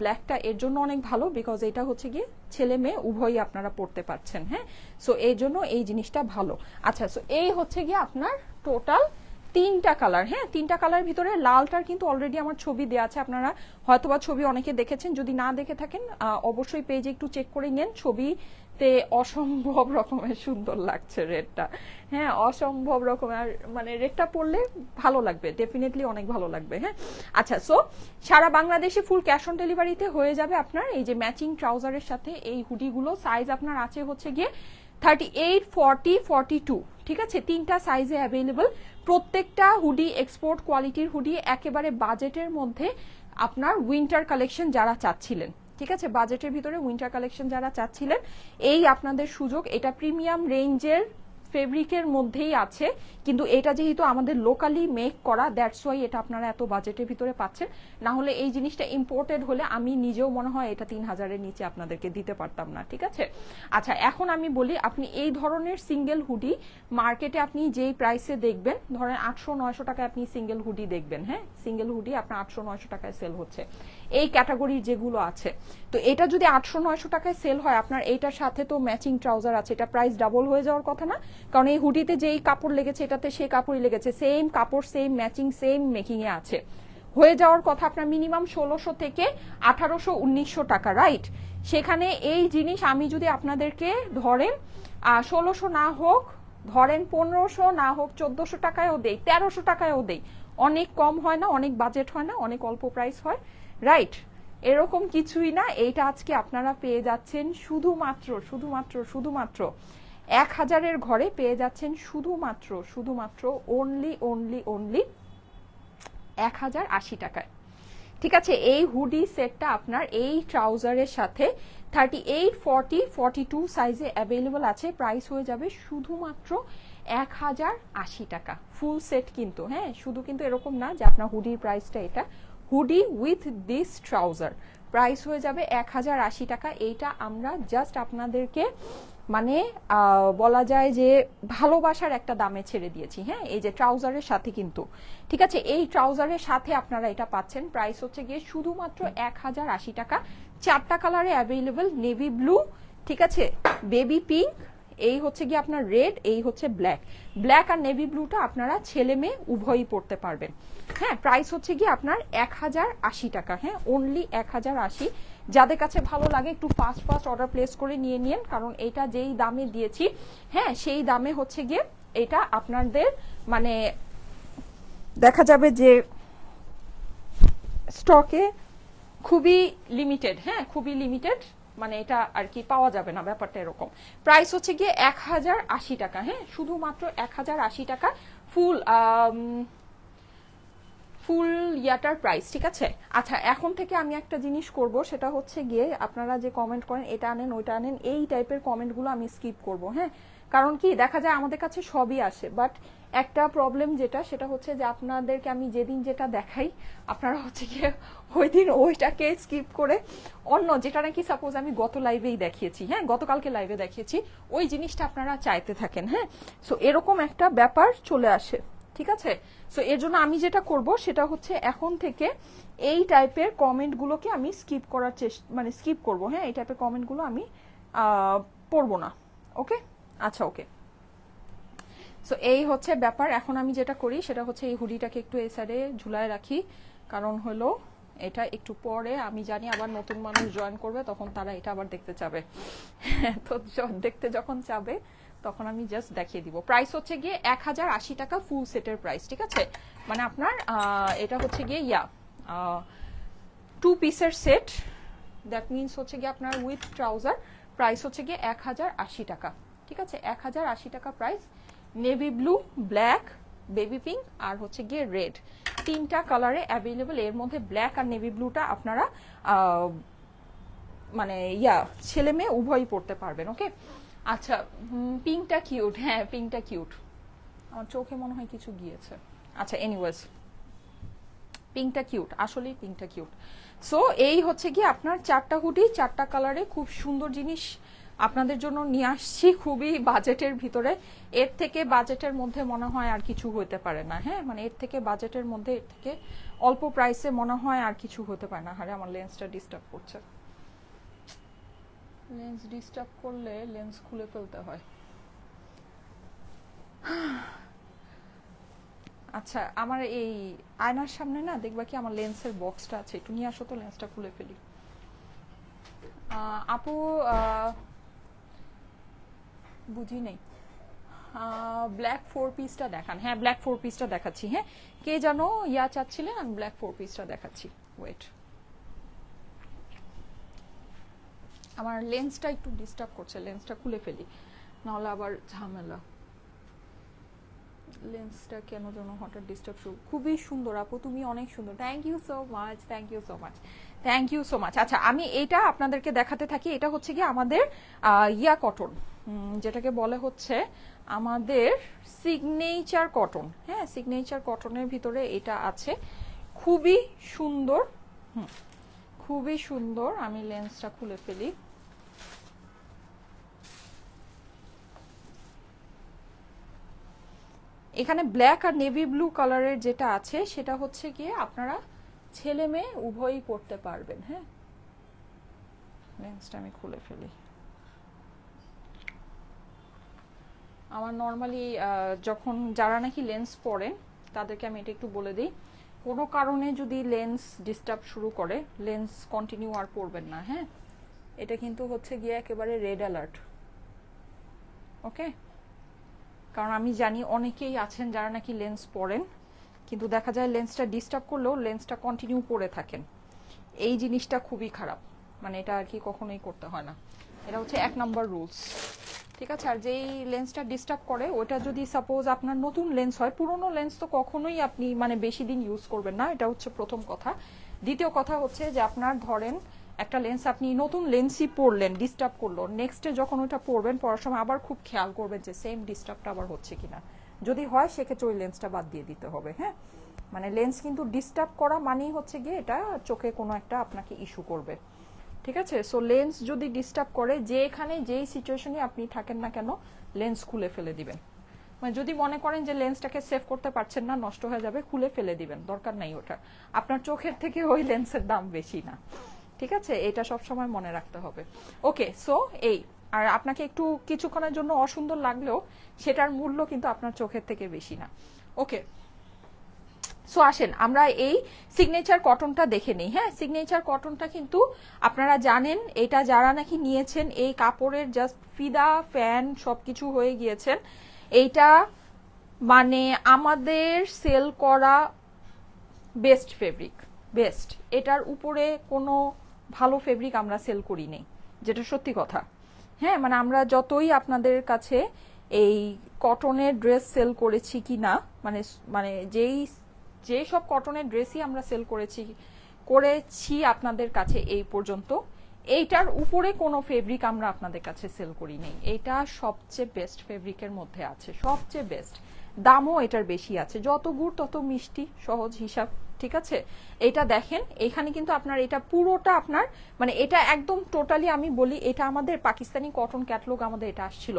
ব্ল্যাকটা এর জন্য অনেক ভালো বিকজ এটা হচ্ছে গিয়ে ছেলে মেয়ে উভয়ই আপনারা পড়তে পারছেন। হ্যাঁ সো এই জন্য এই জিনিসটা ভালো। আচ্ছা সো এই হচ্ছে গিয়ে আপনার টোটাল তিনটা কালার, হ্যাঁ তিনটা কালার ভিতরে লালটার কিন্তু অলরেডি আমার ছবি দেওয়া আছে, আপনারা হয়তোবা ছবি অনেকে দেখেছেন, যদি না দেখে থাকেন অবশ্যই পেজে একটু চেক করে নেন, ছবিতে অসম্ভব রকমের সুন্দর লাগছে রেডটা, হ্যাঁ অসম্ভব রকমের, মানে রেডটা পরলে ভালো লাগবে, ডেফিনেটলি অনেক ভালো লাগবে। হ্যাঁ আচ্ছা, সো সারা বাংলাদেশে ফুল ক্যাশ অন ডেলিভারিতে হয়ে যাবে আপনার এই যে ম্যাচিং ট্রাউজারের সাথে এই হুডিগুলো। সাইজ আপনার আছে হচ্ছে গিয়ে 38, 40, 42, ঠিক আছে, তিনটা সাইজে অ্যাভেলেবল। প্রত্যেকটা হুডি এক্সপোর্ট কোয়ালিটির হুডি, একেবারে বাজেটের মধ্যে আপনার উইন্টার কালেকশন যারা চাচ্ছিলেন, ঠিক আছে, বাজেটের ভিতরে উইন্টার কালেকশন যারা চাচ্ছিলেন, এই আপনাদের সুযোগ। এটা প্রিমিয়াম রেঞ্জের ফেব্রিকের মধ্যেই আছে, কিন্তু এটা যেহেতু আমাদের লোকালি মেক করা, দ্যাটস ওয়াই এটা আপনারা এত বাজেটের ভিতরে পাচ্ছেন। না হলে এই জিনিসটা ইম্পোর্টেড হলে আমি নিজেও মনে হয় এটা 3000-এর নিচে আপনাদেরকে দিতে পারতাম না, ঠিক আছে। আচ্ছা এখন আমি বলি, আপনি এই ধরনের সিঙ্গেল হুডি মার্কেটে আপনি যেই প্রাইসে দেখবেন, ধরেন 800-900 টাকায় আপনি সিঙ্গেল হুডি দেখবেন, হ্যাঁ সিঙ্গেল হুডি আপনার 800-900 টাকায় সেল হচ্ছে এই ক্যাটাগরির যেগুলো আছে। তো এটা যদি 800-900 টাকায় সেল হয়, আপনার এইটার সাথে তো ম্যাচিং ট্রাউজার আছে, এটা প্রাইস ডাবল হয়ে যাওয়ার কথা না, কারণ এই হুডিতে যেই কাপড় লেগেছে এটাতে সেই কাপড়ই লেগেছে, সেম কাপড় সেম ম্যাচিং সেম মেকিং এ আছে, হয়ে যাওয়ার কথা আপনার মিনিমাম 1600 থেকে 1800-1900 টাকা, রাইট। সেখানে এই জিনিস আমি যদি আপনাদেরকে ধরেন 1600 না হোক, ধরেন 1500 না হোক, 1400 টাকায়ও দেই, 1300 টাকায়ও দেই, অনেক কম হয় না, অনেক বাজেট হয় না, অনেক অল্প প্রাইস হয়, রাইট। এরকম কিছুই না, এইটা আজকে আপনারা পেয়ে যাচ্ছেন শুধুমাত্র শুধুমাত্র শুধুমাত্র 1000-এর ঘরে পেয়ে যাচ্ছেন শুধুমাত্র অনলি 1080 টাকায়, ঠিক আছে। এই হুডি সেটটা আপনার এই ট্রাউজারের সাথে 38, 40, 42 সাইজে অ্যাভেলেবল আছে, প্রাইস হয়ে যাবে শুধুমাত্র 1080 টাকা ফুল সেট কিন্তু, হ্যাঁ শুধু কিন্তু এরকম না যে আপনার হুডির প্রাইসটা, এটা hoodie with this trouser price হয়ে যাবে 1080 টাকা। এইটা আমরা জাস্ট আপনাদেরকে মানে বলা যায় যে ভালোবাসার একটা দামে ছেড়ে দিয়েছি, হ্যাঁ এই যে ট্রাউজারের সাথে কিন্তু, ঠিক আছে, এই ট্রাউজারের সাথে আপনারা এটা পাচ্ছেন, প্রাইস হচ্ছে গিয়ে শুধুমাত্র 1080 টাকা। 4টা কালারে অ্যাভেলেবল, নেভি ব্লু, ঠিক আছে, বেবি পিঙ্ক, এই হচ্ছে গিয়ে আপনার রেড, এই হচ্ছে ব্ল্যাক। ব্ল্যাক আর নেভি ব্লুটা আপনারা ছেলে মেয়ে উভয়ই পড়তে পারবেন, হ্যাঁ প্রাইস হচ্ছে গিয়ে আপনার 1080 টাকা, হ্যাঁ অনলি 1080। যাদের কাছে ভালো লাগে একটু ফাস্ট অর্ডার প্লেস করে নিয়ে নিন, কারণ এটা যেই দামে দিয়েছি, হ্যাঁ সেই দামে হচ্ছে গিয়ে এটা আপনাদের মানে দেখা যাবে যে স্টকে খুবই লিমিটেড, হ্যাঁ খুবই লিমিটেড, মানে এটা আর কি পাওয়া যাবে না, ব্যাপারটা এরকম। প্রাইস হচ্ছে গিয়ে 1080 টাকা, হ্যাঁ শুধুমাত্র 1080 টাকা ফুল ইয়াটার প্রাইস, ঠিক আছে। আচ্ছা এখন থেকে আমি একটা জিনিস করব, সেটা হচ্ছে গিয়ে আপনারা যে কমেন্ট করেন এটা আনেন ওইটা আনেন, এই টাইপের কমেন্টগুলো আমি স্কিপ করব, হ্যাঁ কারণ কি দেখা যায় আমাদের কাছে সবই আসে, বাট একটা প্রবলেম যেটা সেটা হচ্ছে যে আপনাদেরকে আমি যেদিন যেটা দেখাই আপনারা হচ্ছে গিয়ে ওই দিন ওইটাকে স্কিপ করে অন্য যেটা নাকি সাপোজ আমি গত লাইভেই দেখিয়েছি, হ্যাঁ গতকালকে লাইভে দেখিয়েছি, ওই জিনিসটা আপনারা চাইতে থাকেন, হ্যাঁ সো এরকম একটা ব্যাপার চলে আসে, ঠিক আছে। সো এর জন্য আমি যেটা করব সেটা হচ্ছে এখন থেকে এই টাইপের কমেন্টগুলোকে আমি স্কিপ করার চেষ্টা মানে স্কিপ করব, হ্যাঁ এই টাইপের কমেন্টগুলো আমি পড়বো না, ওকে আচ্ছা ওকে। সো এই হচ্ছে ব্যাপার। এখন আমি যেটা করি সেটা হচ্ছে এই হুডিটাকে একটু এই সাইডে ঝুলায় রাখি, কারণ হলো এটা একটু পরে আমি জানি আবার নতুন মানুষ জয়েন করবে, তখন তারা এটা আবার দেখতে চাবে, তো দেখতে যখন চাবে তখন আমি জাস্ট দেখিয়ে দিব। প্রাইস হচ্ছে গিয়ে 1080 টাকা ফুল সেটের প্রাইস, ঠিক আছে, মানে আপনার এটা হচ্ছে গিয়ে 2 পিসের সেট, দ্যাট মিনস হচ্ছে গিয়ে আপনার উইথ ট্রাউজার, প্রাইস হচ্ছে গিয়ে 1080 টাকা, ঠিক আছে 1080 টাকা price. Navy blue, black, baby pink আর হচ্ছে গিয়ে রেড, তিনটা কালারে অ্যাভেলেবল। এর মধ্যে ব্ল্যাক আর নেভি ব্লুটা আপনারা মানে ছেলে মেয়ে উভয়ই পড়তে পারবেন, ওকে। আচ্ছা পিঙ্কটা কিউট, হ্যাঁ পিঙ্কটা কিউট, আমার চোখে মনে হয় কিছু গিয়েছে, আচ্ছা এনিওয়েজ পিঙ্কটা কিউট, আসলেই পিঙ্কটা কিউট। সো এই হচ্ছে কি আপনার 4টা হুডি 4টা কালারে, খুব সুন্দর জিনিস আপনাদের জন্য নিয়ে আসছি, খুবই বাজেটের ভিতরে, এর থেকে বাজেটের মধ্যে মনে হয় আর কিছু হতে পারে না, হ্যাঁ মানে এর থেকে বাজেটের মধ্যে এর থেকে অল্প প্রাইসে মনে হয় আর কিছু হতে পারে না। আরে আমার লেন্সটা ডিস্টার্ব করছে, লেন্স ডিস্টার্ব করলে লেন্স খুলে ফেলতে হয়। আচ্ছা আমার এই আয়নার সামনে না দেখবা কি আমার লেন্সের বক্সটা আছে, একটু নিয়ে আসো তো, লেন্সটা খুলে ফেলি। আপু বুঝি নেই, ব্ল্যাক 4 পিসটা দেখান। হ্যাঁ ব্ল্যাক 4 পিসটা দেখাচ্ছি। হ্যাঁ কে জানো ইয়া চাচ্ছিলেন, আমি ব্ল্যাক 4 পিসটা দেখাচ্ছি। ওয়েট, আমার লেন্সটা একটু ডিস্টার্ব করছে, লেন্সটা খুলে ফেলি নাহলে আবার ঝামেলা। লেন্সটা কেন যেন হঠাৎ ডিস্টার্ব শুরু। খুবই সুন্দর আপু, তুমি অনেক সুন্দর, thank you so much, thank you so much, thank you so much. আচ্ছা আমি এটা আপনাদেরকে দেখাতে থাকি। এটা হচ্ছে কি আমাদের ইয়া কটন, যেটাকে বলে হচ্ছে আমাদের সিগনেচার কটন। হ্যাঁ সিগনেচার কটনের ভিতরে এটা আছে, খুবই সুন্দর, খুবই সুন্দর। আমি লেন্সটা খুলে ফেলি। এখানে ব্ল্যাক আর নেভি ব্লু কালারের যেটা আছে সেটা হচ্ছে গিয়ে আপনারা ছেলে মেয়ে উভয়ই পড়তে পারবেন। হ্যাঁ লেন্সটা আমি খুলে ফেলি। আমার নর্মালি যখন যারা নাকি লেন্স পরেন তাদেরকে আমি এটা একটু বলে দিই, কোনো কারণে যদি লেন্স ডিস্টার্ব শুরু করে লেন্স কন্টিনিউ আর পরবেন না। হ্যাঁ এটা কিন্তু হচ্ছে গিয়ে একেবারে রেড অ্যালার্ট। ওকে, কারণ আমি জানি অনেকেই আছেন যারা নাকি লেন্স পরেন কিন্তু দেখা যায় লেন্সটা ডিস্টার্ব করলেও লেন্সটা কন্টিনিউ পরে থাকেন। এই জিনিসটা খুবই খারাপ, মানে এটা আর কি কখনোই করতে হয় না। এটা হচ্ছে 1 নাম্বার রুলস, ঠিক আছে। আর যেই লেন্সটা ডিস্টার্ব করে ওটা যদি সাপোজ আপনার নতুন লেন্স হয়, পুরনো লেন্স তো কখনোই আপনি মানে বেশি দিন ইউজ করবেন না, এটা হচ্ছে প্রথম কথা। দ্বিতীয় কথা হচ্ছে যে আপনার ধরেন একটা লেন্স আপনি নতুন লেন্সই পরলেন, ডিস্টার্ব করলো, নেক্সটে যখন ওটা পরবেন পরার সময় আবার খুব খেয়াল করবেন যে সেম ডিস্টার্বটা আবার হচ্ছে কিনা। যদি হয় সেক্ষেত্রে ওই লেন্সটা বাদ দিয়ে দিতে হবে। হ্যাঁ মানে লেন্স কিন্তু ডিস্টার্ব করা মানেই হচ্ছে গিয়ে এটা চোখে কোনো একটা আপনাকে ইস্যু করবে, ঠিক আছে। সো লেন্স যদি ডিস্টার্ব করে, যেখানে যেই সিচুয়েশনে আপনি থাকেন না কেন লেন্স খুলে ফেলে দিবেন। মানে যদি মনে করেন যে লেন্সটাকে সেভ করতে পারছেন না, নষ্ট হয়ে যাবে, খুলে ফেলে দিবেন, দরকার নাই ওটা। আপনার চোখের থেকে ওই লেন্সের দাম বেশি না, ঠিক আছে, এটা সব সময় মনে রাখতে হবে। ওকে সো এই, আর আপনাকে একটু কিছুক্ষণের জন্য অসুন্দর লাগলেও সেটার মূল্য কিন্তু আপনার চোখের থেকে বেশি না। ওকে সো আসেন আমরা এই সিগনেচার কটনটা দেখে নিই। হ্যাঁ সিগনেচার কটনটা কিন্তু আপনারা জানেন, এটা যারা নাকি নিয়েছেন এই কাপড়ের জাস্ট ফিদা ফ্যান সবকিছু হয়ে গিয়েছেন। এইটা মানে আমাদের সেল করা বেস্ট ফেব্রিক, বেস্ট। এটার উপরে কোনো ভালো ফেব্রিক আমরা সেল করি নেই, যেটা সত্যি কথা। হ্যাঁ মানে আমরা যতই আপনাদের কাছে এই কটনের ড্রেস সেল করেছি কি না, মানে মানে যে সব কটনের ড্রেসই আমরা সেল করেছি আপনাদের কাছে এই পর্যন্ত, এইটার উপরে কোনো ফেব্রিক আমরা আপনাদের কাছে সেল করি নেই। এটা সবচেয়ে বেস্ট ফেব্রিকের মধ্যে আছে, সবচেয়ে বেস্ট। দামও এটার বেশি আছে, যত গুড় তত মিষ্টি, সহজ হিসাব, ঠিক আছে। এটা দেখেন এখানে কিন্তু আপনার এটা পুরোটা আপনার মানে এটা একদম টোটালি আমি বলি, এটা আমাদের পাকিস্তানি কটন ক্যাটলগ আমাদের এটা আসছিল।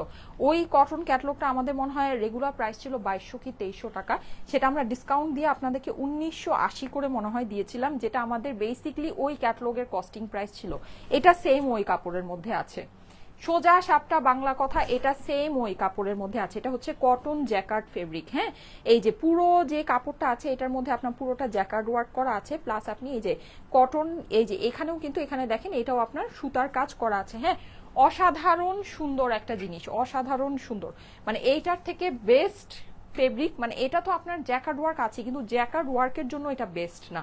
ওই কটন ক্যাটলগটা আমাদের মনে হয় রেগুলার প্রাইস ছিল 2200 কি 2300 টাকা, সেটা আমরা ডিসকাউন্ট দিয়ে আপনাদেরকে 1980 করে মনে হয় দিয়েছিলাম, যেটা আমাদের বেসিকলি ওই ক্যাটলগের কস্টিং প্রাইস ছিল। এটা সেম ওই কাপড়ের মধ্যে আছে, সোজা সাপটা বাংলা কথা, এটা সেম ওই কাপড়ের মধ্যে আছে। এটা হচ্ছে কটন জ্যাকার্ড ফেব্রিক। হ্যাঁ এই যে পুরো যে কাপড়টা আছে এটার মধ্যে আপনার পুরোটা জ্যাকার্ড ওয়ার্ক করা আছে, প্লাস আপনি এই যে কটন, এই যে এখানেও কিন্তু এখানে দেখেন এটাও আপনার সুতার কাজ করা আছে। হ্যাঁ অসাধারণ সুন্দর একটা জিনিস, অসাধারণ সুন্দর, মানে এইটার থেকে বেস্ট ফেব্রিক। মানে এটা তো আপনার জ্যাকার্ড ওয়ার্ক আছে কিন্তু জ্যাকার্ড ওয়ার্কের জন্য এটা বেস্ট না।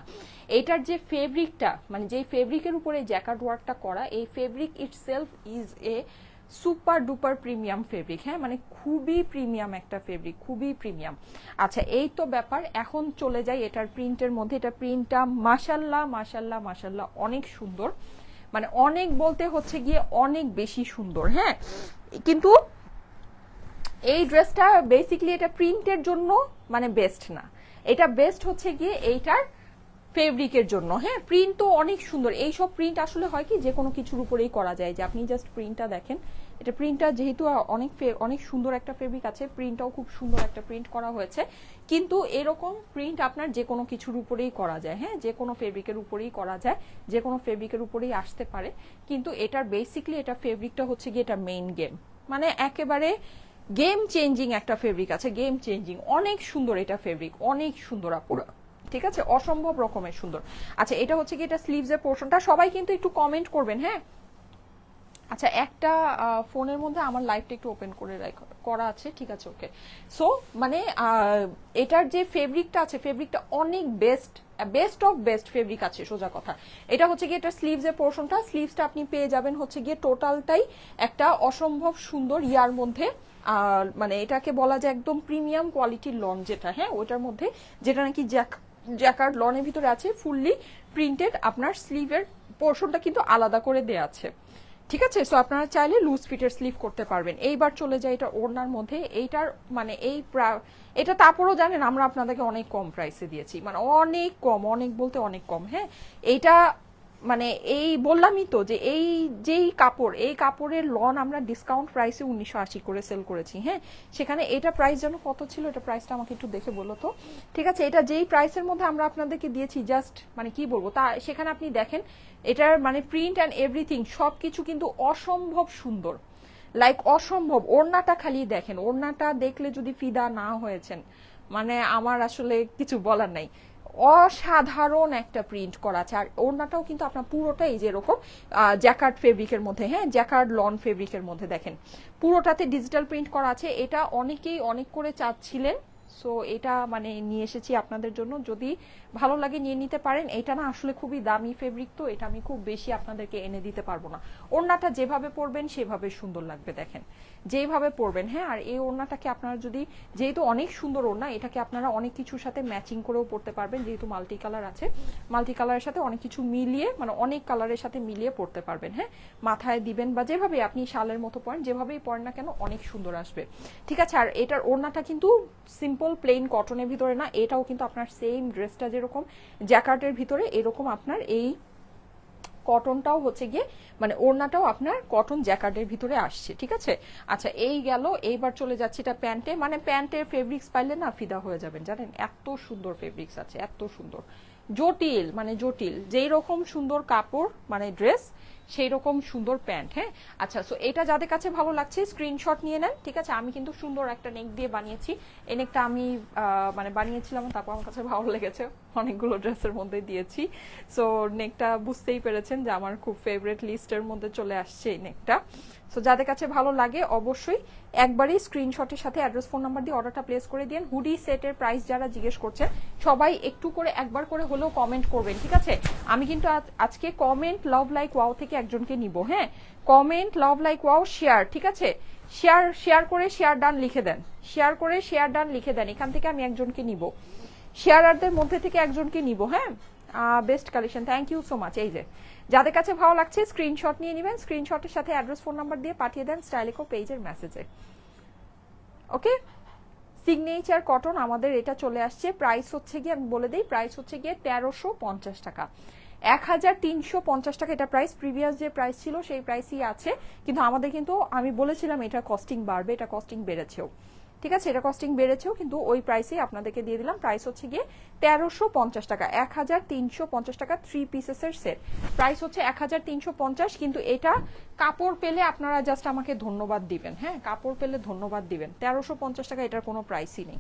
এইটার যে ফেব্রিকটা মানে যেই ফেব্রিকের উপরে জ্যাকার্ড ওয়ার্কটা করা, এই fabric itself is a super duper premium fabric. হ্যাঁ মানে খুবই প্রিমিয়াম একটা ফেব্রিক, খুবই প্রিমিয়াম। আচ্ছা এই তো ব্যাপার, এখন চলে যাই এটার প্রিন্টের মধ্যে। এটা প্রিন্টটা মাশাল্লাহ মাশাল্লাহ মাশাল্লাহ অনেক সুন্দর, মানে অনেক বলতে হচ্ছে গিয়ে অনেক বেশি সুন্দর। হ্যাঁ কিন্তু এই ড্রেসটা বেসিক্যালি এটা প্রিন্টের জন্য মানে বেস্ট না, এটা বেস্ট হচ্ছে গিয়ে এইটার ফেব্রিকের জন্য। হ্যাঁ প্রিন্ট তো অনেক সুন্দর, এইসব প্রিন্ট আসলে হয় কি যে কোনো কিছুর উপরেই করা যায়, যে আপনি জাস্ট প্রিন্টটা দেখেন, এটা প্রিন্টটা যেহেতু অনেক সুন্দর একটা ফেব্রিক আছে, প্রিন্টটাও খুব সুন্দর একটা প্রিন্ট করা হয়েছে, কিন্তু এরকম প্রিন্ট আপনার যে কোনো কিছুর উপরেই করা যায়। হ্যাঁ যে কোনো ফেব্রিকের উপরেই করা যায়, যে কোনো ফেব্রিকের উপরেই আসতে পারে, কিন্তু এটার বেসিক্যালি এটা ফেব্রিকটা হচ্ছে গিয়ে এটা মেইন গেম, মানে একেবারে গেম চেঞ্জিং একটা ফেব্রিক আছে, গেম চেঞ্জিং, অনেক সুন্দর এটা ফেব্রিক, অনেক সুন্দর আপুরা, ঠিক আছে, অসম্ভব রকমের সুন্দর। আচ্ছা এটা হচ্ছে কি এটা স্লিভস এর পোর্শনটা, সবাই কিন্তু একটু কমেন্ট করবেন, হ্যাঁ। আচ্ছা একটা ফোনের মধ্যে আমার লাইভটা একটু ওপেন করে করা আছে, ঠিক আছে, ওকে। সো মানে এটার যে ফেব্রিকটা আছে, ফেব্রিকটা অনেক বেস্ট অফ বেস্ট ফেব্রিক আছে, সোজা কথা। এটা হচ্ছে গিয়ে এটা স্লিভস এর পোর্শনটা, স্লিভসটা আপনি পেয়ে যাবেন হচ্ছে গিয়ে টোটালটাই একটা অসম্ভব সুন্দর ইয়ার মধ্যে, মানে এটাকে বলা যায় একদম প্রিমিয়াম কোয়ালিটির লন যেটা, হ্যাঁ, ওটার মধ্যে যেটা নাকি জ্যাকার্ড লনের ভিতরে আছে, ফুললি প্রিন্টেড। আপনার স্লিভের পোর্শনটা কিন্তু আলাদা করে দেয়া আছে, ঠিক আছে। সো আপনারা চাইলে লুজ ফিটের স্লিভ করতে পারবেন। এইবার চলে যায় এটা ওড়নার মধ্যে, এইটার মানে এটা তারপরও জানেন আমরা আপনাদেরকে অনেক কম প্রাইসে দিয়েছি, মানে অনেক কম, অনেক বলতে অনেক কম, হ্যাঁ। এইটা মানে এই বললামই তো যে এই যেই কাপড়, এই কাপড়ের লন আমরা ডিসকাউন্ট প্রাইসে 1980 করে সেল করেছি, হ্যাঁ। সেখানে এটা প্রাইস যেন কত ছিল, এটা প্রাইসটা আমাকে একটু দেখে বলো তো, ঠিক আছে। এটা যেই প্রাইসের মধ্যে আমরা আপনাদেরকে দিয়েছি, জাস্ট মানে কি বলবো, তা সেখানে আপনি দেখেন এটার মানে প্রিন্ট অ্যান্ড এভরিথিং সবকিছু কিন্তু অসম্ভব সুন্দর, লাইক অসম্ভব। ওড়নাটা খালি দেখেন, ওড়নাটা দেখলে যদি ফিদা না হয়েছেন, মানে আমার আসলে কিছু বলার নাই, অসাধারণ একটা প্রিন্ট করা আছে। আর ওড়নাটাও কিন্তু আপনার পুরোটাই যেরকম জ্যাকার্ড ফেব্রিকের মধ্যে, হ্যাঁ, জ্যাকার্ড লন ফেব্রিকের মধ্যে দেখেন পুরোটাতে ডিজিটাল প্রিন্ট করা আছে। এটা অনেকেই অনেক করে চাচ্ছিলেন, সো এটা মানে নিয়ে এসেছি আপনাদের জন্য, যদি ভালো লাগে নিয়ে নিতে পারেন। এটা না আসলে খুবই দামি ফেব্রিক, তো এটা আমি খুব বেশি আপনাদেরকে এনে দিতে পারবো না। ওড়নাটা যেভাবে পরবেন সেভাবে সুন্দর লাগবে, দেখেন যেভাবে পরবেন, হ্যাঁ। আর এই ওড়নাটাকে আপনারা যদি, যেহেতু অনেক সুন্দর ওড়না, এটাকে আপনারা অনেক কিছুর সাথে ম্যাচিং করেও পরতে পারবেন, যেহেতু মাল্টি কালার আছে, মাল্টি কালারের সাথে অনেক কিছু মিলিয়ে, মানে অনেক কালারের সাথে মিলিয়ে পরতে পারবেন, হ্যাঁ। মাথায় দিবেন বা যেভাবে আপনি শালের মতো পরেন, যেভাবেই পরেন না কেন অনেক সুন্দর আসবে, ঠিক আছে। আর এটার ওড়নাটা কিন্তু সিম্পল প্লেন কটনের ভিতরে না, এটাও কিন্তু আপনার সেম ড্রেসটা যেরকম জ্যাকার্টের ভিতরে, এরকম আপনার এই কটনটাও হচ্ছে গিয়ে মানে ওড়নাটাও আপনার কটন জ্যাকার্টের ভিতরে আসছে, ঠিক আছে। আচ্ছা এই গেল, এইবার চলে যাচ্ছে এটা প্যান্টে, মানে প্যান্টের ফেব্রিক্স পাইলে না ফিদা হয়ে যাবেন, জানেন এত সুন্দর ফেব্রিক্স আছে, এত সুন্দর, জটিল, মানে জটিল, যেই রকম সুন্দর কাপড় মানে ড্রেস সেই রকম সুন্দর প্যান্ট, হ্যাঁ। আচ্ছা সো এটা যাদের কাছে ভালো লাগছে স্ক্রিনশট নিয়ে নেন, ঠিক আছে। আমি কিন্তু সুন্দর একটা নেক দিয়ে বানিয়েছি, এই নেকটা আমি মানে বানিয়েছিলাম, তারপর আমার কাছে ভালো লেগেছে, অনেকগুলো ড্রেসের মধ্যে দিয়েছি। সো নেকটা বুঝতেই পেরেছেন যে আমার খুব ফেভারিট লিস্টের মধ্যে চলে আসছে এই নেকটা। সো যাদের কাছে ভালো লাগে অবশ্যই একবারই স্ক্রিনশটের সাথে অ্যাড্রেস ফোন নাম্বার দিয়ে অর্ডারটা প্লেস করে দিন। হুডি সেটের প্রাইস যারা জিজ্ঞেস করছেন সবাই একটু করে একবার করে হলেও কমেন্ট করবেন, ঠিক আছে। আমি কিন্তু আজকে কমেন্ট লাভ লাইক ওয়াও থেকে একজনকে নিব, হ্যাঁ। Comment love like wow share, ঠিক আছে, শেয়ার করে শেয়ার ডান লিখে দেন, শেয়ার করে শেয়ার ডান লিখে দেন, এখান থেকে আমি একজনকে নিব, শেয়ারারদের মধ্যে থেকে একজনকে নিব, হ্যাঁ। Best collection, thank you so much. এই যে যাদের কাছে ভালো লাগছে স্ক্রিনশট নিয়ে নেবেন, স্ক্রিনশটের সাথে অ্যাড্রেস ফোন নাম্বার দিয়ে পাঠিয়ে দেন স্টাইলিকো পেজের মেসেজে, ওকে। সিগনেচার কটন আমাদের এটা চলে আসছে, প্রাইস হচ্ছে গিয়ে আমি বলে দিই, প্রাইস হচ্ছে গিয়ে 1350 টাকা, 1350 টাকা এটা প্রাইস। প্রিভিয়াস যে প্রাইস ছিল সেই প্রাইসই আছে, কিন্তু আমাদের কিন্তু আমি বলেছিলাম এটা কস্টিং বাড়বে, এটা কস্টিং বেড়েছেও, ঠিক আছে, এটা কস্টিং বেড়েছেও, কিন্তু ওই প্রাইসেই আপনাদেরকে দিয়ে দিলাম। প্রাইস হচ্ছে গিয়ে 1350 টাকা, 1350 টাকা 3 পিসেসের সেট, প্রাইস হচ্ছে 1350। কিন্তু এটা কাপড় পেলে আপনারা জাস্ট আমাকে ধন্যবাদ দিবেন, হ্যাঁ, কাপড় পেলে ধন্যবাদ দিবেন। 1350 টাকা এটার কোনো প্রাইসই নেই।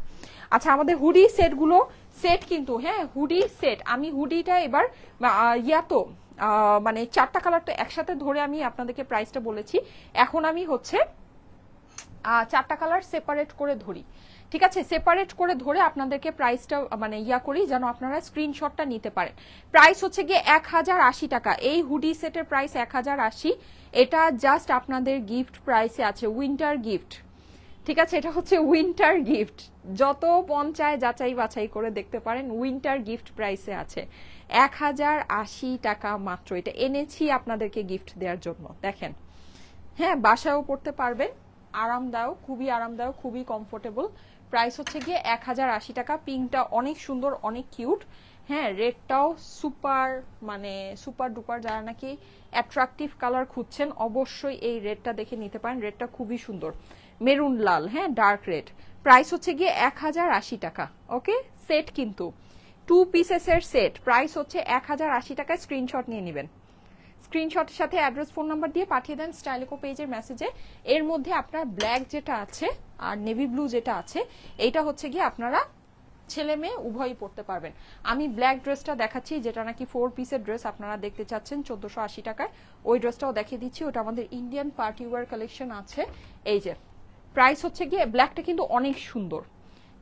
আচ্ছা আমাদের হুডি সেটগুলো সেট কিন্তু, হ্যাঁ, হুডি সেট, আমি হুডিটা এবার মানে 4টা কালার তো একসাথে ধরে আমি আপনাদেরকে প্রাইসটা বলেছি, এখন আমি হচ্ছে 4টা কালার সেপারেট করে ধরি, ঠিক আছে, সেপারেট করে ধরে আপনাদেরকে প্রাইসটা মানে করি যেন আপনারা স্ক্রিনশটটা নিতে পারেন। প্রাইস হচ্ছে গিয়ে 1080 টাকা, এই হুডি সেটের প্রাইস 1080, এটা জাস্ট আপনাদের গিফট প্রাইসে আছে, উইন্টার গিফট, ঠিক আছে, এটা হচ্ছে উইন্টার গিফট, যত পঞ্চায় যাচাই বাছাই করে দেখতে পারেন, উইন্টার গিফট প্রাইসে আছে 1080 টাকা মাত্র। এটা এনেছি আপনাদেরকে গিফট দেওয়ার জন্য, দেখেন, হ্যাঁ, বাসায়ও পড়তে পারবেন, আরামদায়ক, খুবই আরামদায়ক, খুবই কমফোর্টেবল। প্রাইস হচ্ছে গিয়ে 1080 টাকা। পিঙ্কটা অনেক সুন্দর, অনেক কিউট, হ্যাঁ, রেডটাও সুপার, মানে সুপার ডুপার, যারা নাকি অ্যাট্রাকটিভ কালার খুঁজছেন অবশ্যই এই রেডটা দেখে নিতে পারেন, রেডটা খুবই সুন্দর, মেরুন লাল, হ্যাঁ, ডার্ক রেড। প্রাইস হচ্ছে গিয়ে 1080 টাকা, ওকে। সেট কিন্তু 2 পিসেসের সেট, প্রাইস হচ্ছে 1080 টাকায়, স্ক্রিনশট নিয়ে নেবেন, স্ক্রিনশটের সাথে অ্যাড্রেস ফোন নাম্বার দিয়ে পাঠিয়ে দেন স্টাইলিকো পেজের মেসেজে। এর মধ্যে আপনার ব্ল্যাক যেটা আছে আর নেভি ব্লু যেটা আছে এইটা হচ্ছে গিয়ে আপনারা ছেলে মেয়ে উভয়ই পড়তে পারবেন। আমি ব্ল্যাক ড্রেসটা দেখাচ্ছি যেটা নাকি 4 পিসের ড্রেস, আপনারা দেখতে চাচ্ছেন 1480 টাকায়, ওই ড্রেসটাও দেখিয়ে দিচ্ছি। ওটা আমাদের ইন্ডিয়ান পার্টি ওয়্যার কালেকশন আছে। এই যে প্রাইস হচ্ছে গিয়ে, ব্ল্যাকটা কিন্তু অনেক সুন্দর,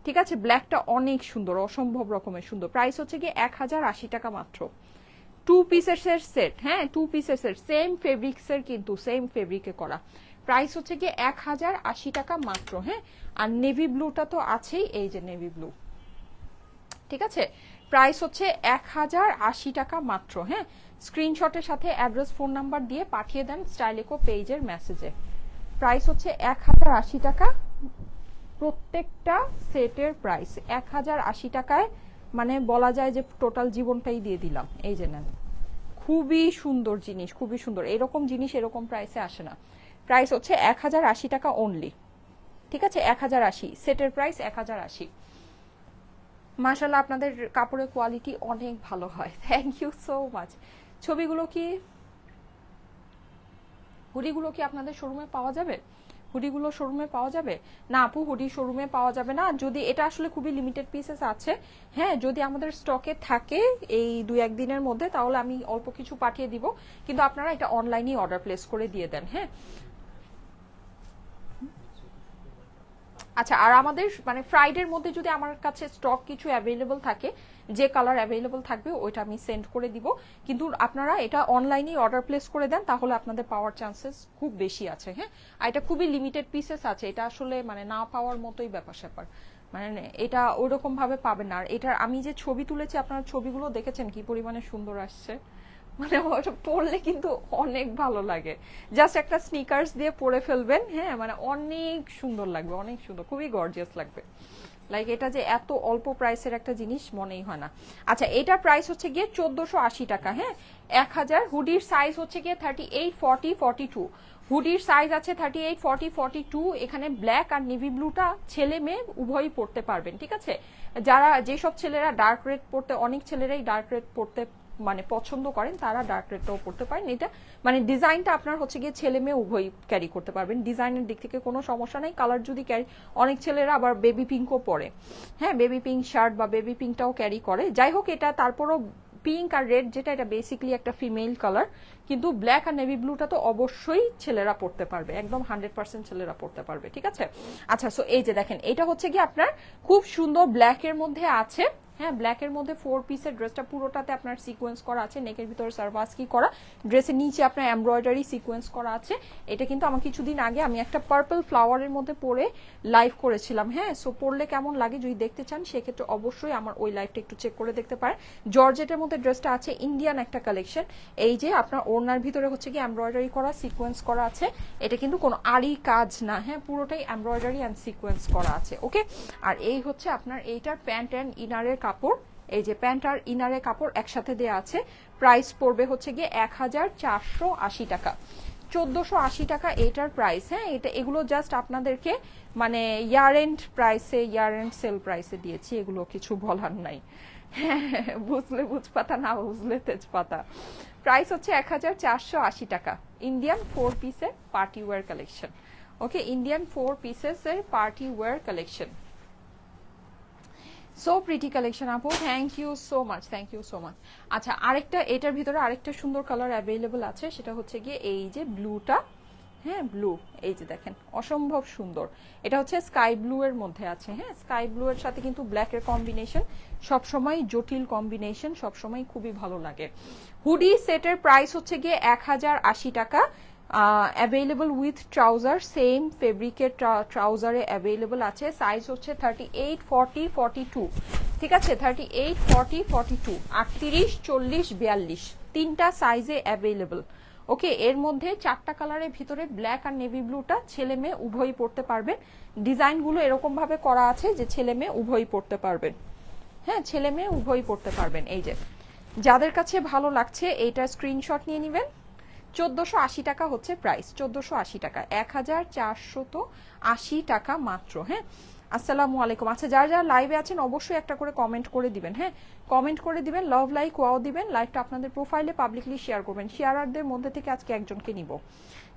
ঠিক আছে, ব্ল্যাকটা অনেক সুন্দর, অসম্ভব রকমের সুন্দর। প্রাইস হচ্ছে গিয়ে 1080 টাকা মাত্র। 2 পিসের সেট, হ্যাঁ 2 পিসের সেট, সেম ফেব্রিক্সের কিন্তু সেম ফেব্রিকে করা। প্রাইস হচ্ছে গিয়ে 1080 টাকা মাত্র। হ্যাঁ, আর নেভি ব্লুটা তো আছেই, এই যে নেভি ব্লু, ঠিক আছে। প্রাইস হচ্ছে 1080 টাকা মাত্র। হ্যাঁ, স্ক্রিনশটের সাথে অ্যাড্রেস ফোন নাম্বার দিয়ে পাঠিয়ে দেন স্টাইলিকো পেজের মেসেজে। প্রাইস হচ্ছে 1080 টাকা প্রত্যেকটা সেটের প্রাইস। 1080 টাকায় মানে বলা যায় যে টোটাল জীবনটাই দিয়ে দিলাম। এই যে নেন, খুবই সুন্দর জিনিস, খুবই সুন্দর। এরকম জিনিস এরকম প্রাইসে আসে না। প্রাইস হচ্ছে 1080 টাকা অনলি, ঠিক আছে, 1080 সেটের প্রাইস 1080। মাশাআল্লাহ আপনাদের কাপড়ের কোয়ালিটি অনেক ভালো হয়, থ্যাংক ইউ সো মাচ। ছবিগুলো কি, হুডিগুলো কি আপনাদের শোরুমে পাওয়া যাবে? হুডিগুলো শোরুমে পাওয়া যাবে না আপু? হুডি শোরুমে পাওয়া যাবে না, যদি এটা আসলে খুবই লিমিটেড পিসেস আছে। হ্যাঁ, যদি আমাদের স্টকে থাকে এই 2-1 দিনের মধ্যে তাহলে আমি অল্প কিছু পাঠিয়ে দিব, কিন্তু আপনারা এটা অনলাইনেই অর্ডার প্লেস করে দিয়ে দেন। হ্যাঁ, আচ্ছা, আর আমাদের মানে ফ্রাইডের মধ্যে যদি আমার কাছে স্টক কিছু অ্যাভেলেবল থাকে, যে কালার অ্যাভেলেবল থাকবে ওইটা আমি সেন্ড করে দিব, কিন্তু আপনারা এটা অনলাইনেই অর্ডার প্লেস করে দেন তাহলে আপনাদের পাওয়ার চান্সেস খুব বেশি আছে। হ্যাঁ, আর এটা খুবই লিমিটেড পিসেস আছে, এটা আসলে মানে না পাওয়ার মতোই ব্যাপার স্যাপার, মানে এটা ওইরকম ভাবে পাবেন না। আর এটার আমি যে ছবি তুলেছি আপনার ছবিগুলো দেখেছেন কি পরিমাণে সুন্দর আসছে, মানে ওটা পরলে কিন্তু অনেক ভালো লাগে। জাস্ট একটা স্নিকার্স দিয়ে পরে ফেলবেন, হ্যাঁ মানে অনেক সুন্দর লাগবে, অনেক সুন্দর, খুবই গর্জিয়াস লাগবে। লাইক এটা যে এত অল্প প্রাইসের একটা জিনিস মনেই হয় না। আচ্ছা, এটার প্রাইস হচ্ছে গিয়ে 1480 টাকা। হ্যাঁ, 1000। হুডির সাইজ হচ্ছে গিয়ে 38, 40, 42। হুডির সাইজ আছে 38, 40, 42। এখানে ব্ল্যাক আর নেভি ব্লুটা ছেলে মেয়ে উভয়ই পড়তে পারবেন, ঠিক আছে। যারা যেসব ছেলেরা ডার্ক রেড পড়তে, অনেক ছেলেরাই ডার্ক রেড পড়তে মানে পছন্দ করেন, তারা ডার্ক রেডটাও পড়তে পারেন। এটা মানে ডিজাইনটা আপনার হচ্ছে গিয়ে ছেলে মেয়ে উভয়ই ক্যারি করতে পারবেন, ডিজাইনের দিক থেকে কোনো সমস্যা নেই। কালার যদি ক্যারি, অনেক ছেলেরা আবার বেবি পিঙ্কও পরে, হ্যাঁ বেবি পিঙ্ক শার্ট বা বেবি পিঙ্কটাও ক্যারি করে। যাই হোক, এটা তারপরও পিঙ্ক আর রেড যেটা, এটা বেসিক্যালি একটা ফিমেল কালার, কিন্তু ব্ল্যাক আর নেভি ব্লুটা তো অবশ্যই ছেলেরা পড়তে পারবে, একদম 100% ছেলেরা পড়তে পারবে, ঠিক আছে। আচ্ছা, সো এই যে দেখেন, এটা হচ্ছে কি আপনার খুব সুন্দর ব্ল্যাকের মধ্যে আছে। হ্যাঁ, ব্ল্যাকের মধ্যে 4 পিসের ড্রেসটা পুরোটাতে আপনার সিকোয়েন্স করা আছে, নেকের ভিতরে সার্ভাসকি করা, ড্রেসের নিচে আপনার এমব্রয়ডারি সিকোয়েন্স করা আছে। এটা কিন্তু আমার কিছুদিন আগে আমি একটা পার্পল ফ্লাওয়ারের মধ্যে পরে লাইভ করেছিলাম। হ্যাঁ, সো পরলে কেমন লাগে যদি দেখতে চান সেক্ষেত্রে অবশ্যই আমার ওই লাইভটা একটু চেক করে দেখতে পারেন। জর্জেটের মধ্যে ড্রেসটা আছে, ইন্ডিয়ান একটা কালেকশন। এই যে আপনার ওড়নার ভিতরে হচ্ছে কি এমব্রয়ডারি করা, সিকোয়েন্স করা আছে। এটা কিন্তু কোনো আড়ি কাজ না, হ্যাঁ পুরোটাই এমব্রয়ডারি অ্যান্ড সিকোয়েন্স করা আছে। ওকে, আর এই হচ্ছে আপনার এইটার প্যান্ট অ্যান্ড ইনারের কাপড়। এই যে প্যান্ট আর ইনারের কাপড় একসাথে দেয়া আছে। প্রাইস পড়বে হচ্ছে গিয়ে 1480 টাকা, 1480 টাকা এইটার প্রাইস। হ্যাঁ, এটা এগুলো জাস্ট আপনাদেরকে মানে ইয়ার এন্ড প্রাইসে, ইয়ার এন্ড সেল প্রাইসে দিয়েছি, এগুলো কিছু বলার নাই। হ্যাঁ, বুঝলে বুঝপাতা, না বুঝলে তেজপাতা। প্রাইস হচ্ছে 1480 টাকা, ইন্ডিয়ান 4 পিসের party wear collection. Okay, Indian 4 পিসেসের party wear collection. So pretty collection আপু, thank you so much, thank you so much. আচ্ছা, আরেকটা এটার ভিতরে আরেকটা সুন্দর কালার অ্যাভেলেবল আছে, সেটা হচ্ছে গিয়ে এই যে ব্লুটা। হ্যাঁ, ব্লু, এই যে দেখেন অসম্ভব সুন্দর। এটা হচ্ছে স্কাই ব্লু এর মধ্যে আছে। হ্যাঁ, স্কাই ব্লু এর সাথে কিন্তু ব্ল্যাক এর কম্বিনেশন সবসময় জটিল কম্বিনেশন, সবসময় খুবই ভালো লাগে। হুডি সেটের প্রাইস হচ্ছে গিয়ে 1080 টাকা, অ্যাভেলেবল উইথ ট্রাউজার, সেম ফেব্রিকের ট্রাউজারে অ্যাভেলেবল আছে। সাইজ হচ্ছে 38, 40, 42, ঠিক আছে, 38, 40, 42, 38, 40, 42, তিনটা সাইজে অ্যাভেলেবল। ওকে, এর মধ্যে 4টা কালারের ভিতরে ব্ল্যাক আর নেভি ব্লুটা ছেলে মেয়ে উভয়ই পড়তে পারবেন। ডিজাইনগুলো এরকম ভাবে করা আছে যে ছেলে মেয়ে উভয়ই পড়তে পারবেন। হ্যাঁ, ছেলে মেয়ে উভয়ই পড়তে পারবেন। এই যে যাদের কাছে ভালো লাগছে এইটা স্ক্রিনশট নিয়ে নেবেন, 1480 টাকা হচ্ছে প্রাইস, 1480 টাকা, 1480 টাকা মাত্র। হ্যাঁ, আসসালামু আলাইকুম। আচ্ছা, যারা যারা লাইভে আছেন অবশ্যই একটা করে কমেন্ট করে দিবেন। হ্যাঁ, কমেন্ট করে দিবেন, লাভ লাইক ওয়াও দিবেন, লাইভটা আপনাদের প্রোফাইলে পাবলিকলি শেয়ার করবেন। শেয়ারারদের মধ্যে থেকে আজকে একজনকে নিব,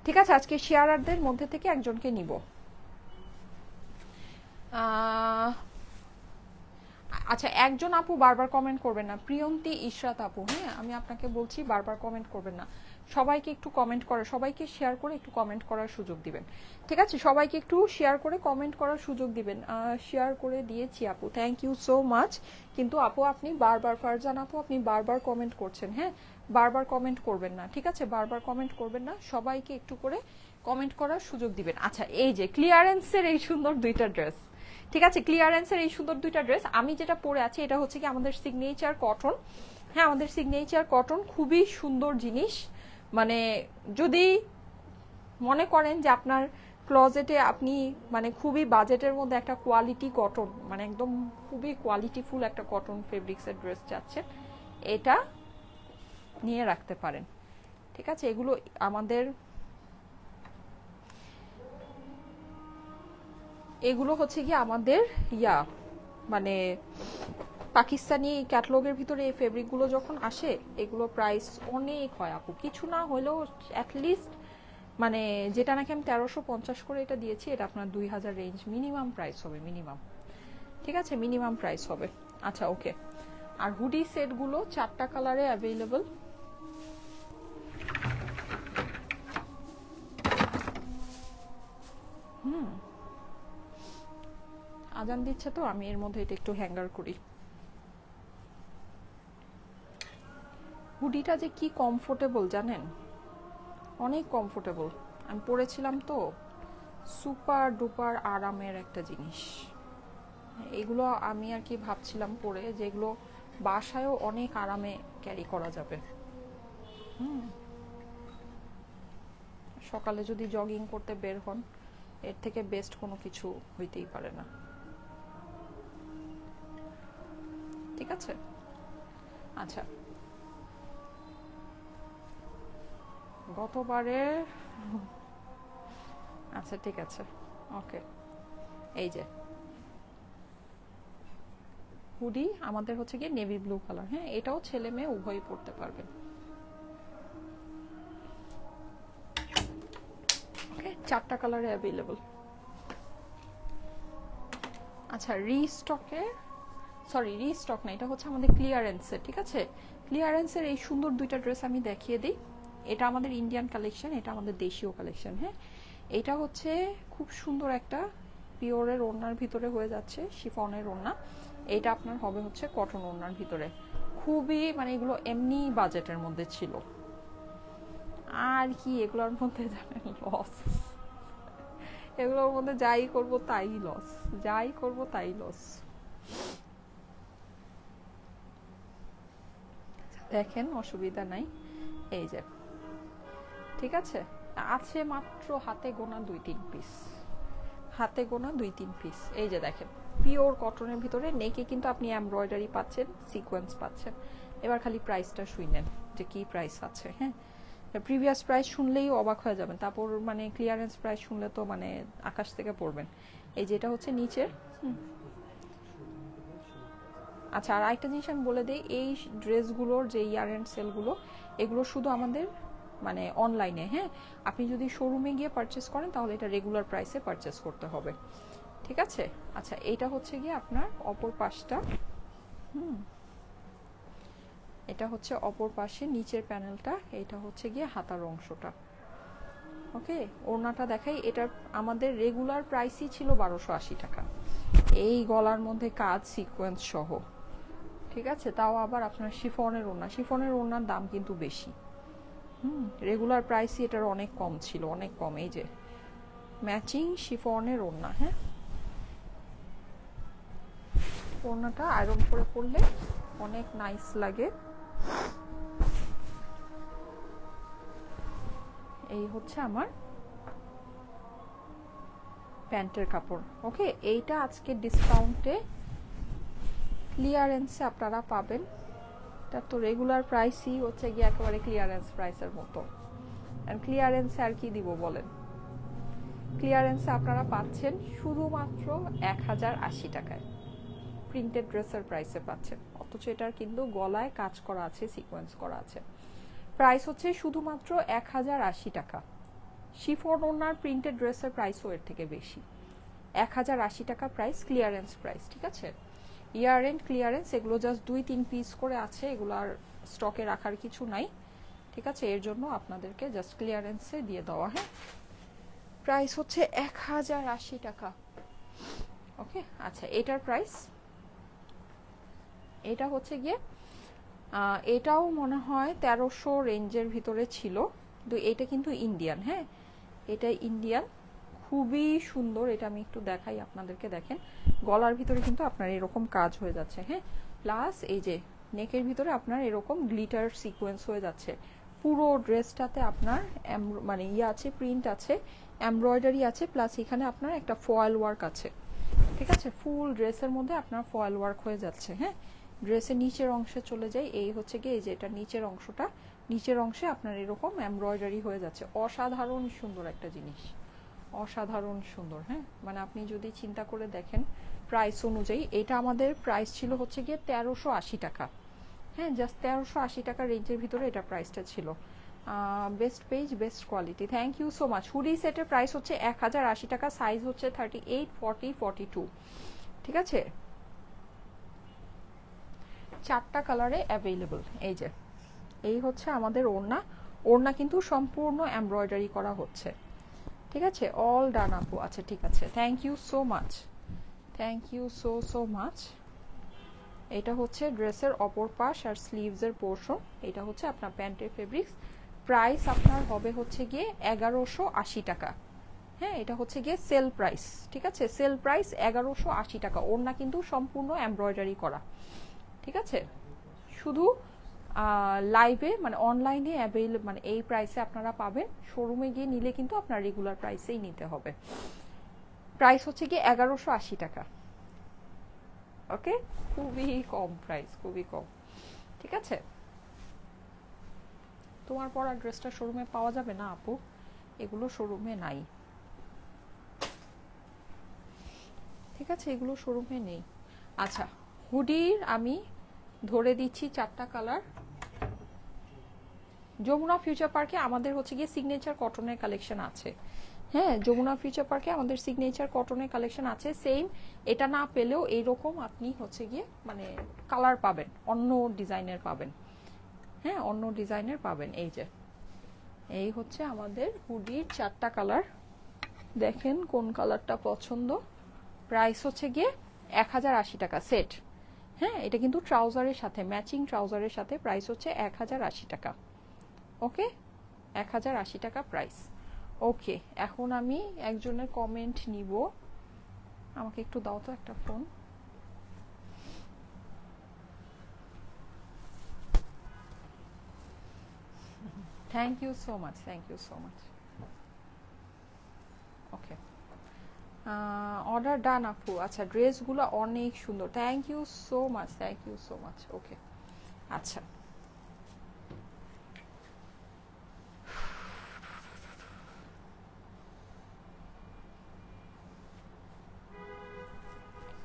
ঠিক আছে? আজকে শেয়ারারদের মধ্যে থেকে একজনকে নিব। আচ্ছা, একজন আপু বারবার কমেন্ট করবেন না, প্রিয়ন্তী ইশরাত আপু। হ্যাঁ, আমি আপনাকে বলছি বারবার কমেন্ট করবেন না, সবাইকে একটু কমেন্ট করে, সবাইকে শেয়ার করে একটু কমেন্ট করার সুযোগ দিবেন, ঠিক আছে? সবাইকে একটু শেয়ার করে কমেন্ট করার সুযোগ দিবেন। শেয়ার করে দিয়েছি আপু, থ্যাংক ইউ সো মাচ। কিন্তু আপু আপনি বারবার, ফারজান আপু আপনি বারবার কমেন্ট করছেন। হ্যাঁ, বারবার কমেন্ট করবেন না, ঠিক আছে? বারবার কমেন্ট করবেন না, সবাইকে একটু করে কমেন্ট করার সুযোগ দিবেন। আচ্ছা, এই যে ক্লিয়ারেন্সের এই সুন্দর দুইটা ড্রেস, ঠিক আছে? ক্লিয়ারেন্সের এই সুন্দর দুইটা ড্রেস, আমি যেটা পরে আছি এটা হচ্ছে কি আমাদের সিগনেচার কটন। হ্যাঁ, আমাদের সিগনেচার কটন, খুবই সুন্দর জিনিস। মানে যদি মনে করেন যে আপনার ক্লজেটে আপনি মানে খুবই বাজেটের মধ্যে একটা কোয়ালিটি কটন, মানে একদম খুবই কোয়ালিটিফুল একটা কটন ফেব্রিক্সের ড্রেস চাচ্ছেন, এটা নিয়ে রাখতে পারেন, ঠিক আছে? এগুলো আমাদের, এগুলো হচ্ছে কি আমাদের মানে পাকিস্তানি ক্যাটালগের ভিতরে এই ফেব্রিকগুলো যখন আসে এগুলো প্রাইস অনেক হয় আপু, কিছু না হলেও অ্যাটলিস্ট মানে যেটা নাকি আমি 1350 করে এটা দিয়েছি, এটা আপনার 2000 রেঞ্জ মিনিমাম প্রাইস হবে, মিনিমাম, ঠিক আছে? মিনিমাম প্রাইস হবে। আচ্ছা, ওকে। আর হুডি সেটগুলো 4টা কালারে অ্যাভেলেবল। আজান দিচ্ছে তো আমি এর মধ্যে এটা একটু হ্যাঙ্গার করি। হুডিটা যে কি কমফোর্টেবল জানেন, অনেক কমফোর্টেবল। আমি পরেছিলাম তো, সুপার ডুপার আরামের একটা জিনিস। এগুলো আমি আর কি ভাবছিলাম পরে যেগুলো বাসায়ও অনেক আরামে ক্যারি করা যাবে। সকালে যদি জগিং করতে বের হন, এর থেকে বেস্ট কোনো কিছু হইতেই পারে না, ঠিক আছে? আচ্ছা, গতবারে, আচ্ছা ঠিক আছে, ওকে। এই যে হুডি আমাদের হচ্ছে গিয়ে নেভি ব্লু কালার। হ্যাঁ, এটাও ছেলে মেয়ে উভয়ই পরতে পারবেন। ওকে, 4টা কালারে অ্যাভেলেবল। আচ্ছা, রিস্টকে, সরি রিস্টক না, এটা হচ্ছে আমাদের ক্লিয়ারেন্সের, ঠিক আছে? ক্লিয়ারেন্সের এই সুন্দর দুইটা ড্রেস আমি দেখিয়ে দিই। এটা আমাদের ইন্ডিয়ান কালেকশন, এটা আমাদের দেশীয় কালেকশন। হ্যাঁ, এটা হচ্ছে খুব সুন্দর একটা পিওরের ওড়নার ভিতরে হয়ে যাচ্ছে, শিফনের ওড়না। এটা আপনার হবে হচ্ছে কটন ওড়নার ভিতরে, খুবই মানে এগুলো এমনি বাজেটের মধ্যে ছিল। আর কি এগুলোর মধ্যে জানেন লস, এগুলোর মধ্যে যাই করব তাই লস, যাই করব তাই লস। দেখেন, অসুবিধা নাই, এই যে, ঠিক আছে? আছে মাত্র হাতে গোনা 2-3 পিস, হাতে গোনা 2-3 পিস। এই যে দেখেন, পিওর কটনের ভিতরে, নেকে কিন্তু আপনি এমব্রয়ডারি পাচ্ছেন, সিকোয়েন্স পাচ্ছেন। এবার খালি প্রাইসটা শুনেন যে কি প্রাইস আছে। হ্যাঁ, প্রিভিয়াস প্রাইস শুনলেই অবাক হয়ে যাবেন, তারপর মানে ক্লিয়ারেন্স প্রাইস শুনলে তো মানে আকাশ থেকে পড়বেন। এই যেটা হচ্ছে নিচের। আচ্ছা, আর একটা জিনিস আমি বলে দিই, এই ড্রেসগুলোর যে ইয়ার এন্ড সেলগুলো, এগুলো শুধু আমাদের মানে অনলাইনে। হ্যাঁ, আপনি যদি শোরুমে গিয়ে পারচেস করেন তাহলে এটা রেগুলার প্রাইসে পারচেস করতে হবে, ঠিক আছে? আচ্ছা, এইটা হচ্ছে গিয়ে আপনার অপর পাশটা। এটা হচ্ছে অপর পাশে নিচের প্যানেলটা, এটা হচ্ছে গিয়ে হাতার অংশটা। ওকে, ওড়নাটা দেখাই। এটা আমাদের রেগুলার প্রাইসই ছিল 1280 টাকা, এই গলার মধ্যে কাজ সিকোয়েন্স সহ, ঠিক আছে? তাও আবার আপনার শিফনের ওড়না, শিফনের ওড়নার দাম কিন্তু বেশি। রেগুলার প্রাইসই এটার অনেক কম ছিল, অনেক কম। এই যে ম্যাচিং শিফনের ওড়না। হ্যাঁ, ওড়নাটা আয়রন করে পরলে অনেক নাইস লাগে। এই হচ্ছে আমার প্যান্টের কাপড়। ওকে, এইটা আজকে ডিসকাউন্টে ক্লিয়ারেন্সে আপনারা পাবেন। এটা তো রেগুলার প্রাইসই হচ্ছে গিয়ে একেবারে ক্লিয়ারেন্স প্রাইসের মতো। এন্ড ক্লিয়ারেন্সে আর কি দিব বলেন? ক্লিয়ারেন্সে আপনারা পাচ্ছেন শুধুমাত্র 1080 টাকায় প্রিন্টেড ড্রেসের প্রাইসে পাচ্ছেন, অথচ এটার কিন্তু গলায় কাজ করা আছে, সিকোয়েন্স করা আছে। প্রাইস হচ্ছে শুধুমাত্র 1080 টাকা। শিফন ওনার প্রিন্টেড ড্রেসের প্রাইসও এর থেকে বেশি। 1080 টাকা প্রাইস, ক্লিয়ারেন্স প্রাইস, ঠিক আছে? ইয়ার এন্ড ক্লিয়ারেন্স, এগুলো জাস্ট 2-3 পিস করে আছে, এগুলো আর স্টকে রাখার কিছু নাই, ঠিক আছে? এর জন্য আপনাদেরকে জাস্ট ক্লিয়ারেন্সে দিয়ে দেওয়া। হ্যাঁ, প্রাইস হচ্ছে 1080 টাকা। ওকে, আচ্ছা, এটার প্রাইস, এটা হচ্ছে গিয়ে এটাও মনে হয় 1300 রেঞ্জের ভিতরে ছিল, তো এটা কিন্তু ইন্ডিয়ান। হ্যাঁ, এটা ইন্ডিয়ান, খুবই সুন্দর। এটা আমি একটু দেখাই আপনাদেরকে, দেখেন গলার ভিতরে কিন্তু আপনার এরকম কাজ হয়ে যাচ্ছে। হ্যাঁ, প্লাস এই যে নেকের ভিতরে আপনার এরকম গ্লিটার সিকোয়েন্স হয়ে যাচ্ছে। পুরো ড্রেসটাতে আপনার মানে ইয়ে আছে, প্রিন্ট আছে, এমব্রয়ডারি আছে, প্লাস এখানে আপনার একটা ফয়েল ওয়ার্ক আছে, ঠিক আছে? ফুল ড্রেসের মধ্যে আপনার ফয়েল ওয়ার্ক হয়ে যাচ্ছে। হ্যাঁ, ড্রেসের নিচের অংশে চলে যাই, এই হচ্ছে গিয়ে এই যে এটা নিচের অংশটা, নিচের অংশে আপনার এরকম এমব্রয়ডারি হয়ে যাচ্ছে। অসাধারণ সুন্দর একটা জিনিস, অসাধারণ সুন্দর। হ্যাঁ, মানে আপনি যদি চিন্তা করে দেখেন প্রাইস অনুযায়ী, এটা আমাদের প্রাইস ছিল হচ্ছে গিয়ে 1380 টাকা। হ্যাঁ, জাস্ট 1380 টাকা রেঞ্জের ভিতরে এটা প্রাইসটা ছিল। Best page, best quality, thank you so much. Hoodie সেটের প্রাইস হচ্ছে 1080 টাকা, সাইজ হচ্ছে 38, 40, 42, ঠিক আছে? 4টা কালারে অ্যাভেলেবল। এই যে এই হচ্ছে আমাদের ওড়না, ওড়না কিন্তু সম্পূর্ণ এমব্রয়ডারি করা হচ্ছে, ঠিক আছে? অল ডান আপু। আচ্ছা, ঠিক আছে, thank you so much, thank you so much. এটা হচ্ছে ড্রেসের অপর পাশ আর স্লিভসের পোর্শন, এটা হচ্ছে আপনার প্যান্টের ফেব্রিক্স। প্রাইস আপনার হবে হচ্ছে গিয়ে 1180 টাকা। হ্যাঁ, এটা হচ্ছে গিয়ে সেল প্রাইস, ঠিক আছে? সেল প্রাইস 1180 টাকা। ওড়না কিন্তু সম্পূর্ণ এমব্রয়ডারি করা, ঠিক আছে? শুধু লাইভে মানে অনলাইনে অ্যাভেলেবল, মানে এই প্রাইসে আপনারা পাবেন। শোরুমে গিয়ে নিলে কিন্তু আপনার রেগুলার প্রাইসেই নিতে হবে। প্রাইস হচ্ছে গিয়ে 1180 টাকা। ওকে, খুবই কম প্রাইস, খুবই কম, ঠিক আছে? তোমার পরা ড্রেসটা শোরুমে পাওয়া যাবে না আপু, এগুলো শোরুমে নাই, ঠিক আছে? এগুলো শোরুমে নেই। আচ্ছা, হুডির আমি ধরে দিচ্ছি 4টা কালার। যমুনা ফিউচার পার্কে আমাদের হচ্ছে গিয়ে সিগনেচার কটনের কালেকশন আছে। হ্যাঁ, যমুনা ফিউচার পার্কে আমাদের সিগনেচার কটনের কালেকশন আছে। সেম, এটা না পেলেও এইরকম আপনি হচ্ছে গিয়ে মানে কালার পাবেন, অন্য ডিজাইনের পাবেন। হ্যাঁ, অন্য ডিজাইনের পাবেন। এই যে এই হচ্ছে আমাদের হুডির 4টা কালার, দেখেন কোন কালারটা পছন্দ। প্রাইস হচ্ছে গিয়ে 1080 টাকা সেট। হ্যাঁ, এটা কিন্তু ট্রাউজারের সাথে, ম্যাচিং ট্রাউজারের সাথে প্রাইস হচ্ছে 1080 টাকা। ওকে, 1080 টাকা প্রাইস। ওকে, এখন আমি একজনের কমেন্ট নিব, আমাকে একটু দাও তো একটা phone. Thank you so much, thank you so much. Okay, order done আপু। আচ্ছা, ড্রেসগুলো অনেক সুন্দর, thank you so much, thank you so much. Okay, আচ্ছা,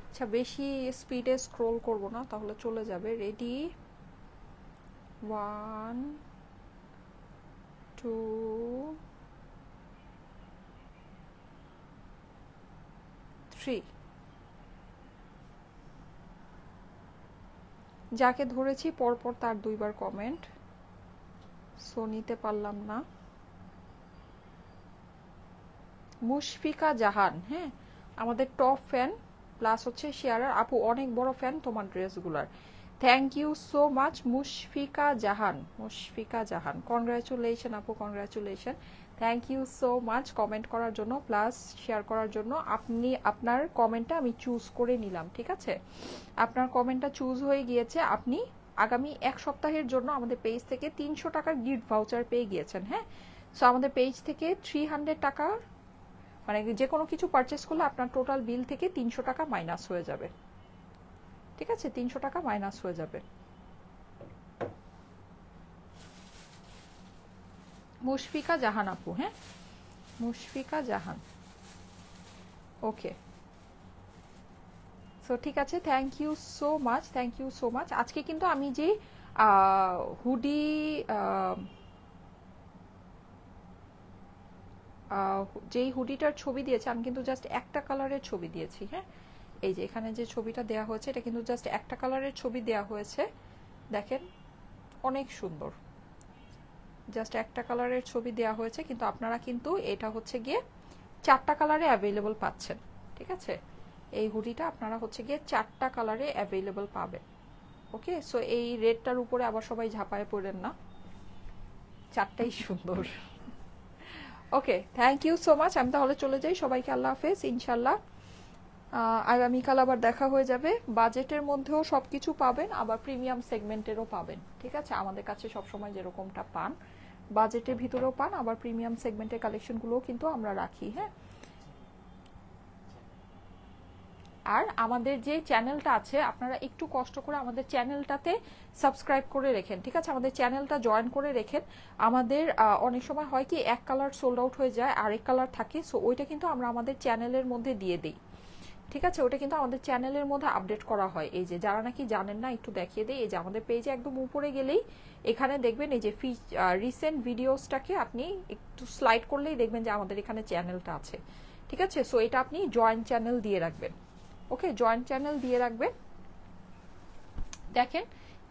আচ্ছা, বেশি স্পিডে স্ক্রোল করব না, তাহলে চলে যাবে। রেডি, 1 2 3। যাকে ধরেছি পরপর তার 2বার কমেন্ট, সো নিতে পারলাম না। মুশফিকা জাহান, হ্যাঁ, আমাদের টপ ফ্যান, প্লাস হচ্ছে শেয়ারার আপু, অনেক বড় ফ্যান তোমার ড্রেসগুলার। Thank you so much Mushfika Jahan, Mushfika Jahan, congratulation আপু, congratulation. Thank you so much comment করার জন্য, প্লাস শেয়ার করার জন্য। আপনি আপনার কমেন্টটা আমি চুজ করে নিলাম, ঠিক আছে? আপনার কমেন্টটা চুজ হয়ে গিয়েছে। আপনি আগামী 1 সপ্তাহের জন্য আমাদের পেজ থেকে 300 টাকার গিফট ভাউচার পেয়ে গিয়েছেন। হ্যাঁ, সো আমাদের পেজ থেকে 300 টাকা মানে যে কোনো কিছু পারচেস করলে আপনার টোটাল বিল থেকে 300 টাকা মাইনাস হয়ে যাবে, ঠিক আছে? 300 টাকা মাইনাস হয়ে যাবে। মুশফিকা জাহান আপু, হ্যাঁ মুশফিকা জাহান, ওকে। সো ঠিক আছে, thank you so much, thank you so much. আজকে কিন্তু আমি যে হুডি যেই হুডিটার ছবি দিয়েছি, আমি কিন্তু জাস্ট একটা কালারের ছবি দিয়েছি, হ্যাঁ এই যে এখানে যে ছবিটা দেয়া হয়েছে এটা কিন্তু জাস্ট একটা কালারের ছবি দেয়া হয়েছে, দেখেন অনেক সুন্দর, জাস্ট একটা কালারের ছবি দেয়া হয়েছে, কিন্তু আপনারা কিন্তু এটা হচ্ছে গিয়ে 4টা কালারে অ্যাভেলেবল পাচ্ছেন, ঠিক আছে। এই হুডিটা আপনারা হচ্ছে গিয়ে 4টা কালারে অ্যাভেলেবল পাবেন, ওকে। সো এই রেডটার উপরে আবার সবাই ঝাঁপায় পড়েন না, 4টাই সুন্দর। ওকে, থ্যাংক ইউ সো মাচ। আমি তাহলে চলে যাই, সবাইকে আল্লাহ হাফেজ, ইনশাল্লাহ আগামীকাল আবার দেখা হয়ে যাবে। বাজেটের মধ্যেও সবকিছু পাবেন, আবার প্রিমিয়াম সেগমেন্টেরও পাবেন, ঠিক আছে। আমাদের কাছে সবসময় যেরকমটা পান বাজেটের ভিতরেও পান, আবার প্রিমিয়াম সেগমেন্টের কালেকশনগুলোও কিন্তু আমরা রাখি, হ্যাঁ। আর আমাদের যে চ্যানেলটা আছে আপনারা একটু কষ্ট করে আমাদের চ্যানেলটাতে সাবস্ক্রাইব করে রেখেন, ঠিক আছে। আমাদের চ্যানেলটা জয়েন করে রেখেন। আমাদের অনেক সময় হয় কি এক কালার সোল্ড আউট হয়ে যায়, আরেক কালার থাকে, সো ওইটা কিন্তু আমরা আমাদের চ্যানেলের মধ্যে দিয়ে দিই, ঠিক আছে। ওটা কিন্তু আমাদের চ্যানেলের মধ্যে আপডেট করা হয়। এই যে যারা নাকি জানেন না একটু দেখিয়ে দেয়, এই যে আমাদের পেজে একদম উপরে গেলেই এখানে দেখবেন এই যে রিসেন্ট ভিডিওসটাকে আপনি একটু স্লাইড করলেই দেখবেন যে আমাদের এখানে চ্যানেলটা আছে, ঠিক আছে। সো এটা আপনি জয়েন্ট চ্যানেল দিয়ে রাখবেন, ওকে, জয়েন্ট চ্যানেল দিয়ে রাখবেন। দেখেন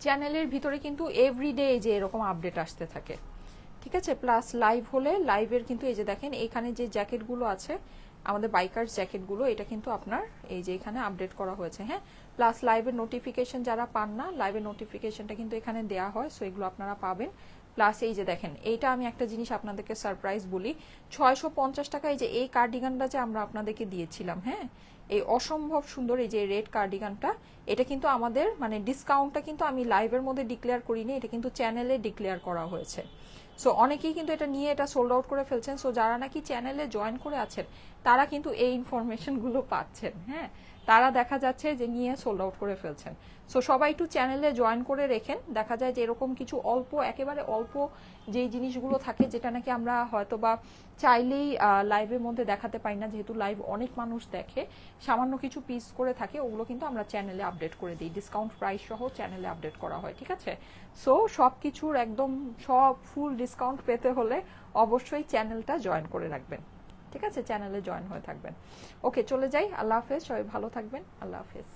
চ্যানেলের ভিতরে কিন্তু এভরিডে যে এরকম আপডেট আসতে থাকে, ঠিক আছে। প্লাস লাইভ হলে লাইভের কিন্তু এই যে দেখেন এখানে যে জ্যাকেটগুলো আছে আমাদের বাইকার জ্যাকেটগুলো, এটা কিন্তু আপনার এই যে এখানে আপডেট করা হয়েছে, হ্যাঁ। প্লাস লাইভের নোটিফিকেশন যারা পান না, লাইভের নোটিফিকেশনটা কিন্তু এখানে দেয়া হয়, সো এগুলো আপনারা পাবেন। প্লাস এই যে দেখেন এইটা আমি একটা জিনিস আপনাদেরকে সারপ্রাইজ বলি, 650 টাকা এই যে এই কার্ডিগানটা যে আমরা আপনাদেরকে দিয়েছিলাম, হ্যাঁ এই অসম্ভব সুন্দর এই যে রেড কার্ডিগানটা, এটা কিন্তু আমাদের মানে ডিসকাউন্টটা কিন্তু আমি লাইভের মধ্যে ডিক্লেয়ার করিনি, এটা কিন্তু চ্যানেলে ডিক্লেয়ার করা হয়েছে। সো অনেকেই কিন্তু এটা নিয়ে এটা সোল্ড আউট করে ফেলছেন, সো যারা নাকি চ্যানেলে জয়েন করে আছেন তারা কিন্তু এই ইনফরমেশনগুলো পাচ্ছেন, হ্যাঁ তারা দেখা যাচ্ছে যে নিয়ে সোল্ড আউট করে ফেলছেন। সো সবাই একটু চ্যানেলে জয়েন করে রেখেন, দেখা যায় যে এরকম কিছু অল্প একেবারে অল্প যেই জিনিসগুলো থাকে যেটা নাকি আমরা হয়তো বা চাইলেই লাইভের মধ্যে দেখাতে পারি না, যেহেতু লাইভ অনেক মানুষ দেখে, সামান্য কিছু পিস করে থাকে, ওগুলো কিন্তু আমরা চ্যানেলে আপডেট করে দিই, ডিসকাউন্ট প্রাইস সহ চ্যানেলে আপডেট করা হয়, ঠিক আছে। সো সব কিছুর একদম সব ফুল ডিসকাউন্ট পেতে হলে অবশ্যই চ্যানেলটা জয়েন করে রাখবেন, ঠিক আছে, চ্যানেলে জয়েন হয়ে থাকবেন। ওকে চলে যাই, আল্লাহ হাফেজ, সবাই ভালো থাকবেন, আল্লাহ হাফেজ।